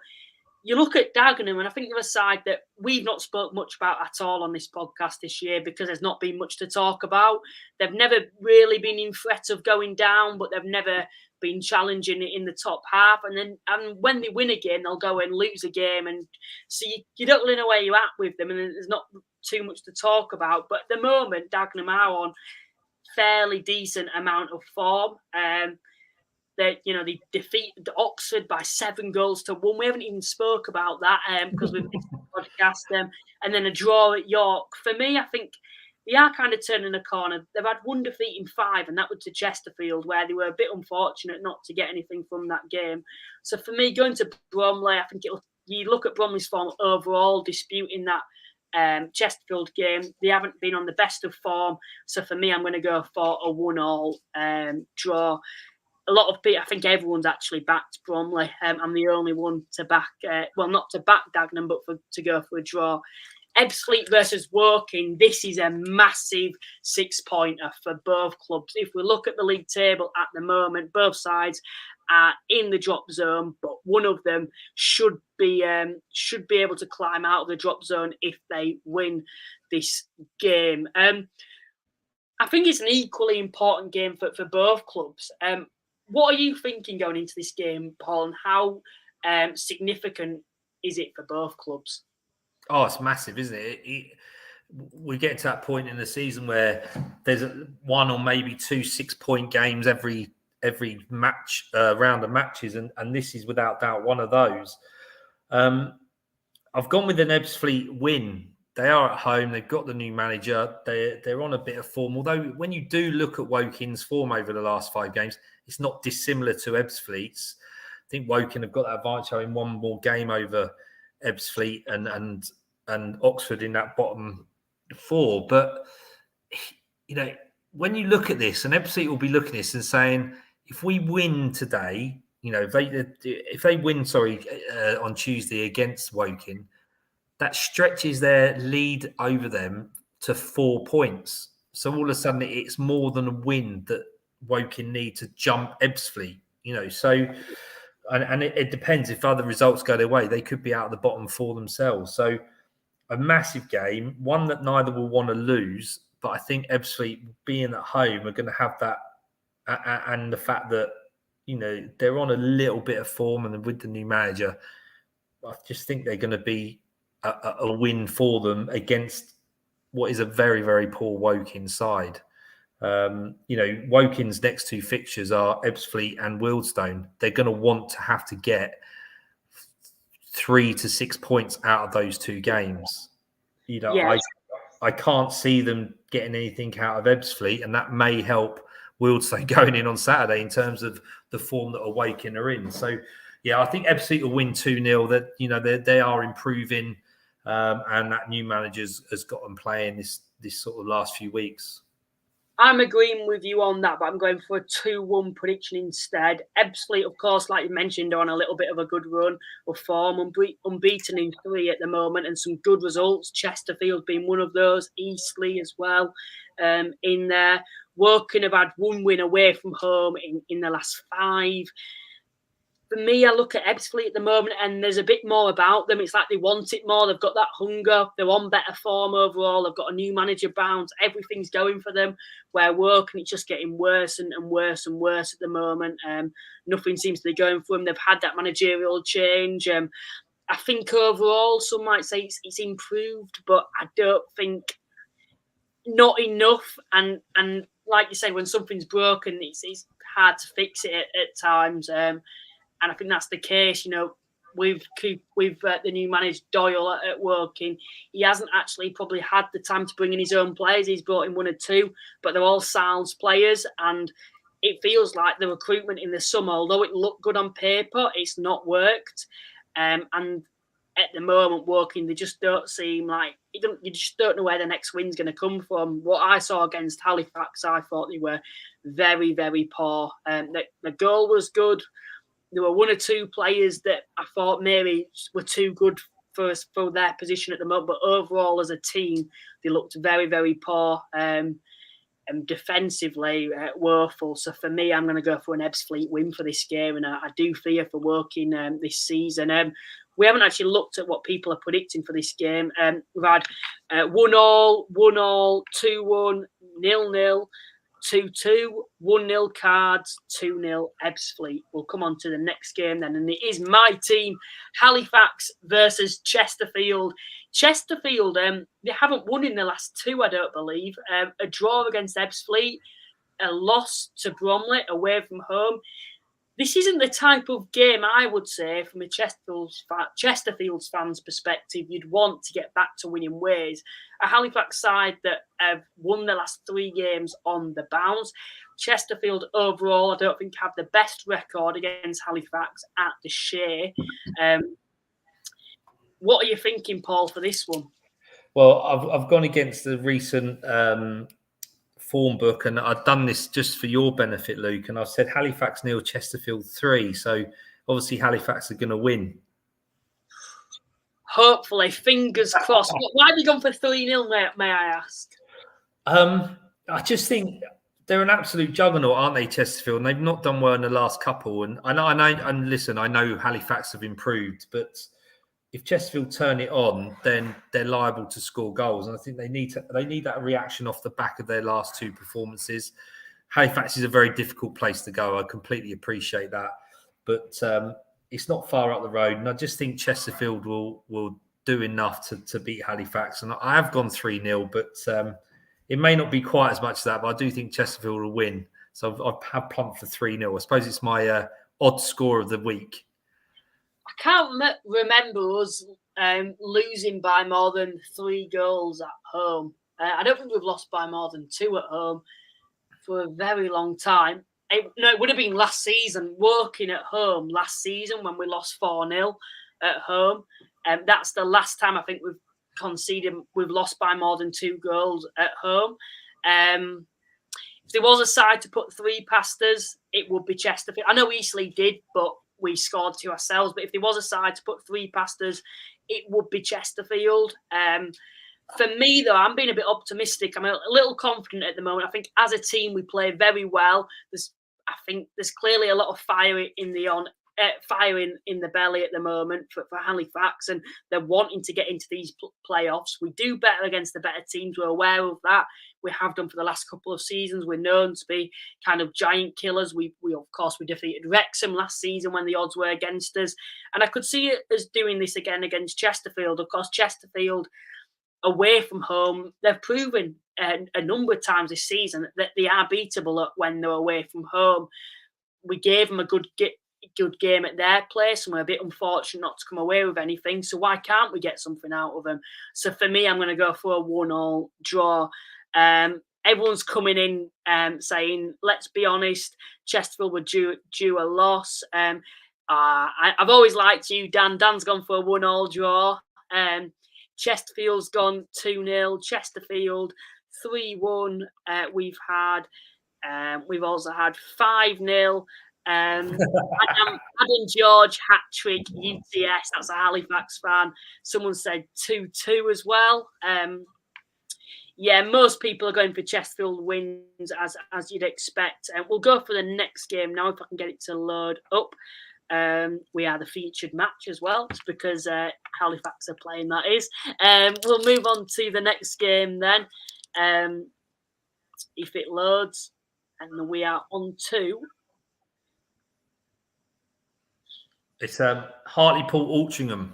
Speaker 1: you look at Dagenham, and I think they're a side that we've not spoke much about at all on this podcast this year because there's not been much to talk about. They've never really been in threat of going down, but they've never been challenging in the top half. And when they win a game, they'll go and lose a game. And so you don't really know where you're at with them, and there's not too much to talk about. But at the moment, Dagenham are on fairly decent amount of form. They defeated Oxford by 7-1. We haven't even spoke about that because we've podcast and then a draw at York. For me, I think they are kind of turning a corner. They've had one defeat in 5, and that was to Chesterfield, where they were a bit unfortunate not to get anything from that game. So for me, going to Bromley, I think you look at Bromley's form overall, disputing that Chesterfield game. They haven't been on the best of form. So for me, I'm going to go for a 1-1 draw. A lot of people, I think everyone's actually backed Bromley. I'm the only one to back, not to back Dagenham, but to go for a draw. Ebbsfleet versus Woking, this is a massive 6-pointer for both clubs. If we look at the league table at the moment, both sides are in the drop zone, but one of them should be able to climb out of the drop zone if they win this game. I think it's an equally important game for both clubs. What are you thinking going into this game, Paul, and how significant is it for both clubs?
Speaker 2: Oh, it's massive, isn't it? We're getting to that point in the season where there's one or maybe 2 6-point games every match round of matches, and this is without doubt one of those. I've gone with an Ebbsfleet win. They are at home. They've got the new manager. They're on a bit of form. Although when you do look at Woking's form over the last 5 games, it's not dissimilar to Ebbsfleet's. I think Woking have got that advantage having one more game over Ebbsfleet and Oxford in that bottom 4. But when you look at this, and Ebbsfleet will be looking at this and saying, if we win today, if they win, on Tuesday against Woking, that stretches their lead over them to 4 points. So all of a sudden, it's more than a win that Woking need to jump Ebbsfleet. And it depends if other results go their way. They could be out of the bottom 4 themselves. So a massive game, one that neither will want to lose. But I think Ebbsfleet, being at home, are going to have that, and the fact that they're on a little bit of form, and with the new manager, I just think they're going to be a win for them against what is a very, very poor Woking side. Woking's next 2 fixtures are Ebbsfleet and Wealdstone. They're going to want to have to get 3 to 6 points out of those 2 games. I can't see them getting anything out of Ebbsfleet, and that may help Wealdstone going in on Saturday in terms of the form that Woking are in. So, I think Ebbsfleet will win 2-0. That they are improving, and that new manager has got them playing this sort of last few weeks.
Speaker 1: I'm agreeing with you on that, but I'm going for a 2-1 prediction instead. Ebbsfleet, of course, like you mentioned, are on a little bit of a good run of form, unbeaten in 3 at the moment, and some good results. Chesterfield being one of those, Eastleigh as well in there. Woking have had 1 win away from home in the last 5. For me, I look at Ebbsfleet at the moment, and there's a bit more about them. It's like they want it more. They've got that hunger. They're on better form overall. They've got a new manager bounce. Everything's going for them. Where Woking, it's just getting worse and worse and worse at the moment. Nothing seems to be going for them. They've had that managerial change. I think overall, some might say it's improved, but I don't think not enough. And like you say, when something's broken, it's hard to fix it at times. And I think that's the case, with the new manager Doyle at Woking. He hasn't actually probably had the time to bring in his own players. He's brought in 1 or 2, but they're all Sal's players. And it feels like the recruitment in the summer, although it looked good on paper, it's not worked. And at the moment, Woking, they just don't seem like you just don't know where the next win's going to come from. What I saw against Halifax, I thought they were very, very poor. The goal was good. There were 1 or 2 players that I thought maybe were too good for their position at the moment, but overall as a team, they looked very, very poor and defensively woeful. So for me, I'm going to go for an Ebbsfleet win for this game, and I do fear for Woking this season. we haven't actually looked at what people are predicting for this game. We've had 1-1, 1-1, 2-1, 0-0, 2-2, 1-0 Cards, 2-0 Ebbsfleet. We'll come on to the next game then, and it is my team, Halifax versus Chesterfield. Chesterfield, they haven't won in the last two, I don't believe. A draw against Ebbsfleet, a loss to Bromley away from home. This isn't the type of game, I would say, from a Chesterfield's fans' perspective, you'd want to get back to winning ways. A Halifax side that have won the last 3 games on the bounce. Chesterfield overall, I don't think have the best record against Halifax at the Shea. What are you thinking, Paul, for this one?
Speaker 2: Well, I've gone against the recent form book, and I've done this just for your benefit, Luke, and I've said Halifax 0, Chesterfield 3. So obviously Halifax are going to win.
Speaker 1: Hopefully, fingers crossed. Why have you gone for 3-0, may I ask?
Speaker 2: I just think they're an absolute juggernaut, aren't they, Chesterfield? And they've not done well in the last couple. And I know Halifax have improved, but if Chesterfield turn it on, then they're liable to score goals. And I think they need that reaction off the back of their last 2 performances. Halifax is a very difficult place to go. I completely appreciate that. But it's not far up the road. And I just think Chesterfield will do enough to beat Halifax. And I have gone 3-0, but it may not be quite as much as that. But I do think Chesterfield will win. So I've plumped for 3-0. I suppose it's my odd score of the week.
Speaker 1: I can't remember us losing by more than 3 goals at home. I don't think we've lost by more than 2 at home for a very long time. It would have been last season, working at home last season when we lost 4-0 at home. That's the last time I think we've lost by more than 2 goals at home. If there was a side to put 3 past us, it would be Chesterfield. I know Eastleigh did, but we scored 2 ourselves. But if there was a side to put 3 past us, it would be Chesterfield. For me, though, I'm being a bit optimistic. I'm a little confident at the moment. I think as a team, we play very well. I think there's clearly a lot of fire in the belly at the moment for Halifax, and they're wanting to get into these playoffs. We do better against the better teams. We're aware of that. We have done for the last couple of seasons. We're known to be kind of giant killers. We of course, we defeated Wrexham last season when the odds were against us. And I could see us doing this again against Chesterfield. Of course, Chesterfield, away from home, they've proven a number of times this season that they are beatable when they're away from home. We gave them a good game at their place, and we're a bit unfortunate not to come away with anything. So why can't we get something out of them? So for me, I'm going to go for a 1-1 draw. Everyone's coming in saying, let's be honest, Chesterfield were due a loss. I've always liked you, Dan. Dan's gone for a 1-1 draw. Chesterfield's gone 2-0. Chesterfield 3-1. We've also had 5-0. Adam George hat-trick UTS. That's a Halifax fan. Someone said 2-2 as well. Most people are going for Chesterfield wins as you'd expect. We'll go for the next game now if I can get it to load up. We are the featured match as well. It's because Halifax are playing, that is. We'll move on to the next game then. If it loads. And we are on to...
Speaker 2: It's Hartlepool-Altrincham.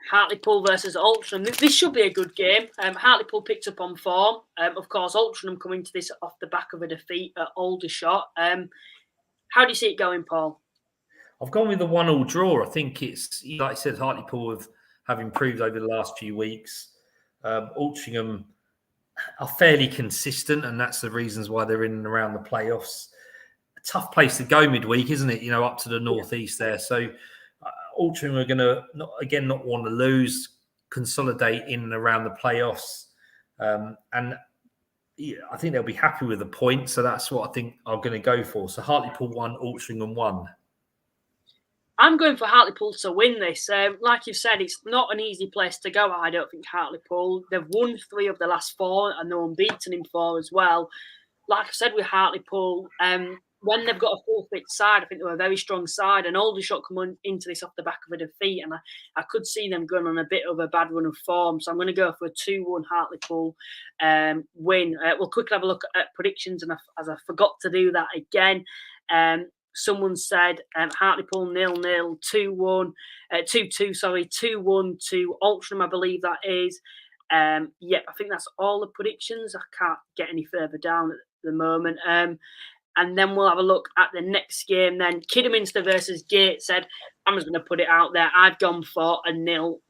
Speaker 1: Hartlepool versus Altrincham. This should be a good game. Hartlepool picked up on form. Of course, Altrincham coming to this off the back of a defeat at Aldershot. How do you see it going, Paul?
Speaker 2: I've gone with the 1-1 draw. I think it's, like I said, Hartlepool have improved over the last few weeks. Altrincham are fairly consistent, and that's the reasons why they're in and around the playoffs. A tough place to go midweek, isn't it? Up to the northeast there. So Altrincham are going to, not want to lose, consolidate in and around the playoffs. And I think they'll be happy with the point. So that's what I think I'm going to go for. So Hartlepool 1, Altrincham 1.
Speaker 1: I'm going for Hartlepool to win this. Like you've said, it's not an easy place to go, I don't think, Hartlepool. They've won 3 of the last 4 and they're unbeaten in 4 as well. Like I said with Hartlepool, when they've got a full fit side, I think they're a very strong side. And Aldershot come into this off the back of a defeat, and I could see them going on a bit of a bad run of form. So I'm going to go for a 2-1 Hartlepool win. We'll quickly have a look at predictions, and as I forgot to do that again. Someone said Hartlepool 0-0, 2-1, 2-2, sorry, 2-1 to Altrincham, I believe that is. Yep, I think that's all the predictions. I can't get any further down at the moment. And then we'll have a look at the next game then. Kidderminster versus Gateshead. I'm just going to put it out there. I've gone for a 0-0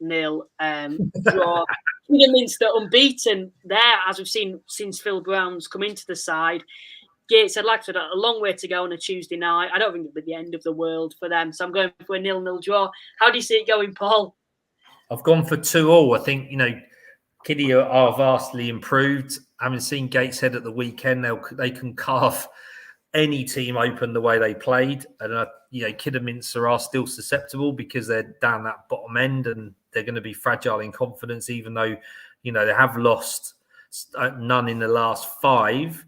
Speaker 1: draw. Kidderminster unbeaten there, as we've seen since Phil Brown's come into the side. Gateshead, like I said, a long way to go on a Tuesday night. I don't think it'll be the end of the world for them. So I'm going for a 0-0 draw. How do you see it going, Paul?
Speaker 2: I've gone for 2-2. I think, Kiddy are vastly improved. Having seen Gateshead at the weekend, they can carve any team open the way they played. And, Kidderminster are still susceptible because they're down that bottom end and they're going to be fragile in confidence, even though, they have lost none in the last 5.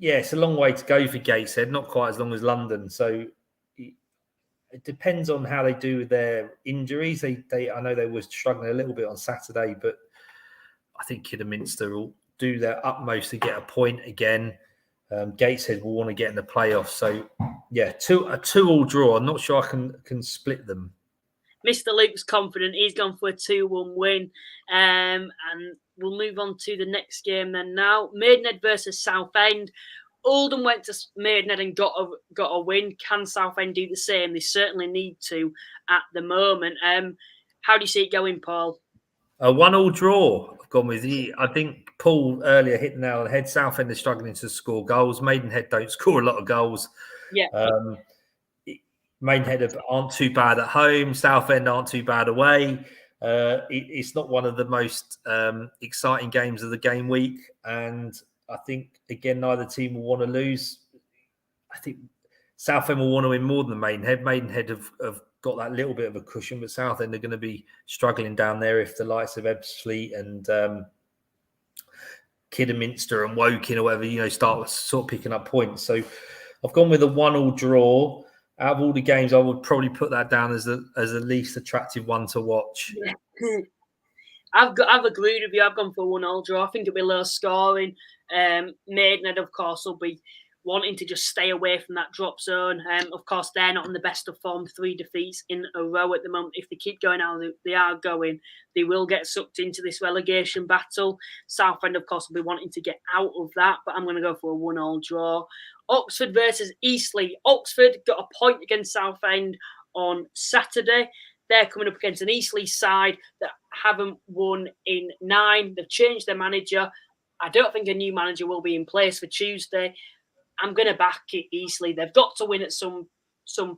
Speaker 2: It's a long way to go for Gateshead, not quite as long as London. So it depends on how they do with their injuries. I know they were struggling a little bit on Saturday, but I think Kidderminster will do their utmost to get a point again. Gateshead will want to get in the playoffs. So, a 2-2 draw. I'm not sure I can split them.
Speaker 1: Mr. Luke's confident. He's gone for a 2-1 win. And we'll move on to the next game then now. Maidenhead versus Southend. Oldham went to Maidenhead and got a win. Can Southend do the same? They certainly need to at the moment. How do you see it going, Paul?
Speaker 2: A 1-1 draw. I've gone with you. I think Paul earlier hit the nail on the head. Southend is struggling to score goals. Maidenhead don't score a lot of goals.
Speaker 1: Yeah.
Speaker 2: Maidenhead aren't too bad at home. Southend aren't too bad away. It's not one of the most exciting games of the game week. And I think, again, neither team will want to lose. I think Southend will want to win more than Maidenhead. Maidenhead have got that little bit of a cushion, but Southend are going to be struggling down there if the likes of Ebbsfleet and Kidderminster and Woking or whatever, start sort of picking up points. So I've gone with a 1-1 draw. Out of all the games, I would probably put that down as the least attractive one to watch.
Speaker 1: Yeah. I've agreed with you. I've gone for a 1-1 draw. I think it'll be low scoring. Maidenhead, of course, will be wanting to just stay away from that drop zone. Of course, they're not in the best of form. 3 defeats in a row at the moment. If they keep going out, they are going. They will get sucked into this relegation battle. Southend, of course, will be wanting to get out of that. But I'm going to go for a 1-1 draw. Oxford versus Eastleigh. Oxford got a point against Southend on Saturday. They're coming up against an Eastleigh side that haven't won in 9. They've changed their manager. I don't think a new manager will be in place for Tuesday. I'm going to back it Eastleigh. They've got to win at some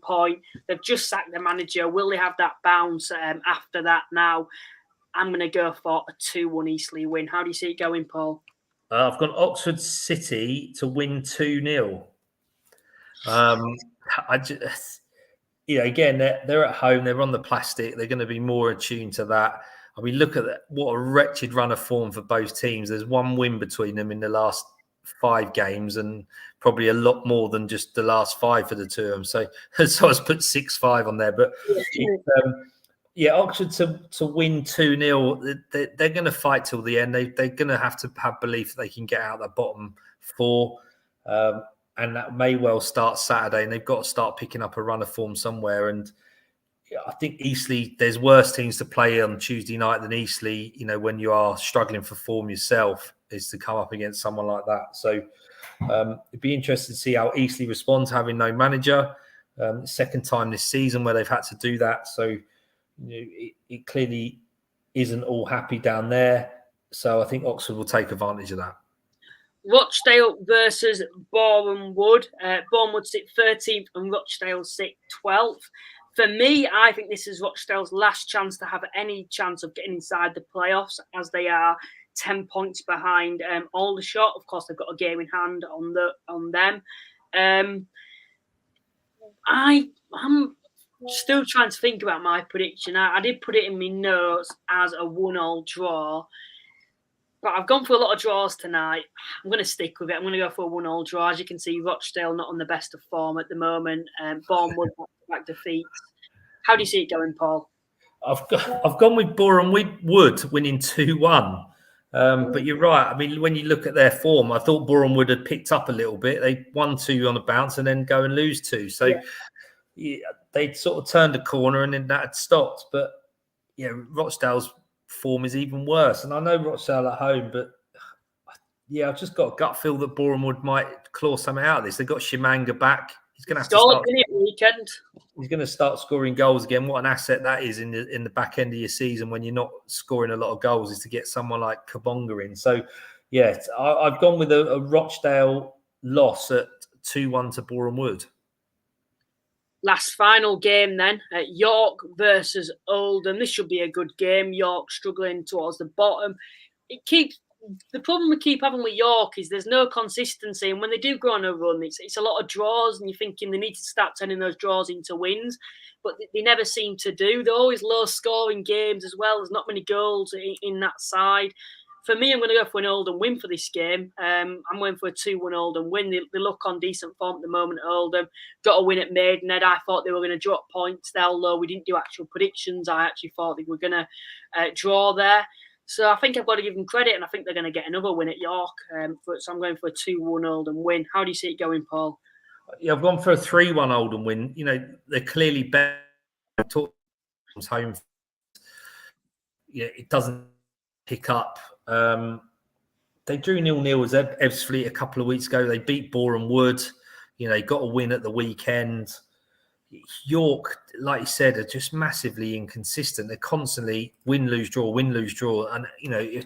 Speaker 1: point. They've just sacked their manager. Will they have that bounce after that now? I'm going to go for a 2-1 Eastleigh win. How do you see it going, Paul?
Speaker 2: I've got Oxford City to win 2-0. Again, they're at home. They're on the plastic. They're going to be more attuned to that. I mean, look at that. What a wretched run of form for both teams. There's 1 win between them in the last 5 games and probably a lot more than just the last 5 for the 2 of them. So I was put 6-5 on there. But Oxford to win 2-0, they're going to fight till the end. They're going to have belief that they can get out the bottom 4. And that may well start Saturday, and they've got to start picking up a run of form somewhere. And I think Eastleigh, there's worse teams to play on Tuesday night than Eastleigh, when you are struggling for form yourself, is to come up against someone like that. So it'd be interesting to see how Eastleigh responds, having no manager. Second time this season where they've had to do that. So it clearly isn't all happy down there. So I think Oxford will take advantage of that.
Speaker 1: Rochdale versus Boreham Wood. Boreham Wood sit 13th and Rochdale sit 12th. For me, I think this is Rochdale's last chance to have any chance of getting inside the playoffs, as they are 10 points behind Aldershot. Of course, they've got a game in hand on them. I'm still trying to think about my prediction. I did put it in my notes as a 1-1 draw. But I've gone for a lot of draws tonight. I'm going to stick with it. I'm going to go for a 1-1 draw. As you can see, Rochdale not on the best of form at the moment. Bournemouth back defeats. How do you see it going, Paul?
Speaker 2: I've gone with Boreham Wood winning 2-1. But you're right. I mean, when you look at their form, I thought Boreham Wood had picked up a little bit. They won 2 on a bounce and then go and lose 2. So they'd sort of turned a corner and then that had stopped. But Rochdale's form is even worse. And I know Rochdale at home, but I've just got a gut feel that Boreham Wood might claw something out of this. They've got Shimanga back. He's going to have to start.
Speaker 1: Weekend.
Speaker 2: He's going to start scoring goals again. What an asset that is in the back end of your season when you're not scoring a lot of goals, is to get someone like Kabonga in. So, I've gone with a Rochdale loss at 2-1 to Boreham Wood.
Speaker 1: Last final game then, York versus Oldham. This should be a good game. York struggling towards the bottom. The problem we keep having with York is there's no consistency, and when they do go on a run, it's a lot of draws, and you're thinking they need to start turning those draws into wins, but they never seem to do. They're always low-scoring games as well. There's not many goals in that side. For me, I'm going to go for an Oldham win for this game. I'm going for a 2-1 Oldham win. They look on decent form at the moment, Oldham. Got a win at Maidenhead. I thought they were going to drop points there, although we didn't do actual predictions. I actually thought they were going to draw there. So I think I've got to give them credit, and I think they're going to get another win at York. So I'm going for a 2-1 Oldham win. How do you see it going, Paul?
Speaker 2: Yeah, I've gone for a 3-1 Oldham win. They're clearly better. Home. It doesn't pick up. They drew 0-0 as Ebbsfleet a couple of weeks ago. They beat Boreham Wood. Got a win at the weekend. York, like you said, are just massively inconsistent. They're constantly win, lose, draw, win, lose, draw. And,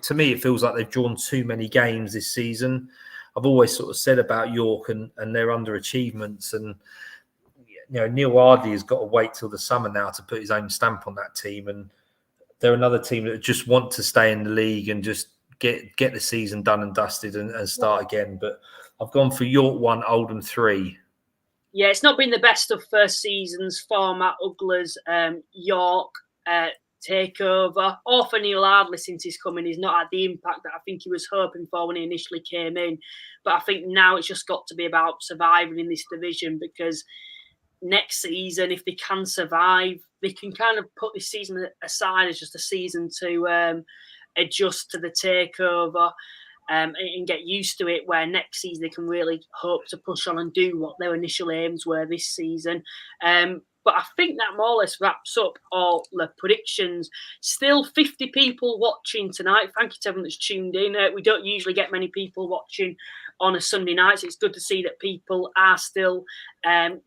Speaker 2: to me, it feels like they've drawn too many games this season. I've always sort of said about York and their underachievements. And, Neil Ardley has got to wait till the summer now to put his own stamp on that team. And they're another team that just want to stay in the league and just get the season done and dusted and start again. But I've gone for York 1, Oldham 3.
Speaker 1: Yeah, it's not been the best of first seasons for Matt Ugler's York takeover. Or for Neil Ardley since he's come in. He's not had the impact that I think he was hoping for when he initially came in. But I think now it's just got to be about surviving in this division, because next season, if they can survive, they can kind of put this season aside as just a season to adjust to the takeover. And get used to it, where next season they can really hope to push on and do what their initial aims were this season. But I think that more or less wraps up all the predictions. Still 50 people watching tonight. Thank you to everyone that's tuned in. We don't usually get many people watching on a Sunday night, so it's good to see that people are still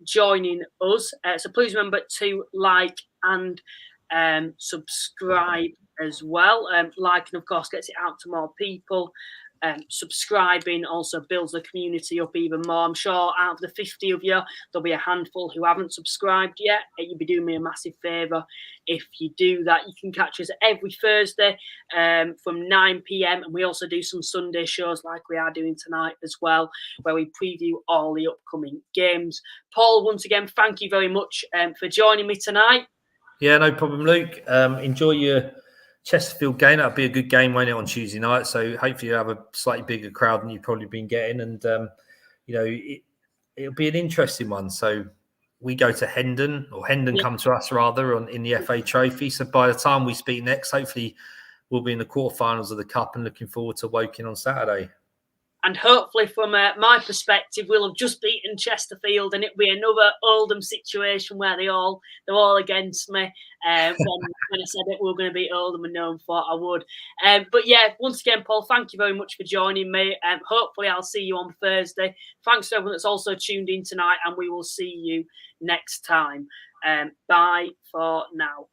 Speaker 1: joining us. So please remember to like and subscribe as well. Liking, of course, gets it out to more people. Subscribing also builds the community up even more. I'm sure out of the 50 of you, there'll be a handful who haven't subscribed yet. You'd be doing me a massive favour if you do that. You can catch us every Thursday from 9 p.m. and we also do some Sunday shows like we are doing tonight as well, where we preview all the upcoming games. Paul, once again, thank you very much for joining me tonight.
Speaker 2: Yeah, no problem, Luke. Enjoy your Chesterfield game. That'll be a good game, won't it, on Tuesday night? So hopefully you have a slightly bigger crowd than you've probably been getting, and it'll be an interesting one. So we go to Hendon, or Hendon come to us rather, in the FA Trophy. So by the time we speak next, hopefully we'll be in the quarterfinals of the Cup, and looking forward to Woking on Saturday. And
Speaker 1: hopefully, from my perspective, we'll have just beaten Chesterfield, and it'll be another Oldham situation where they're all against me. When I said that we were going to beat Oldham, and no one thought I would. But yeah, once again, Paul, thank you very much for joining me. Hopefully, I'll see you on Thursday. Thanks to everyone that's also tuned in tonight, and we will see you next time. Bye for now.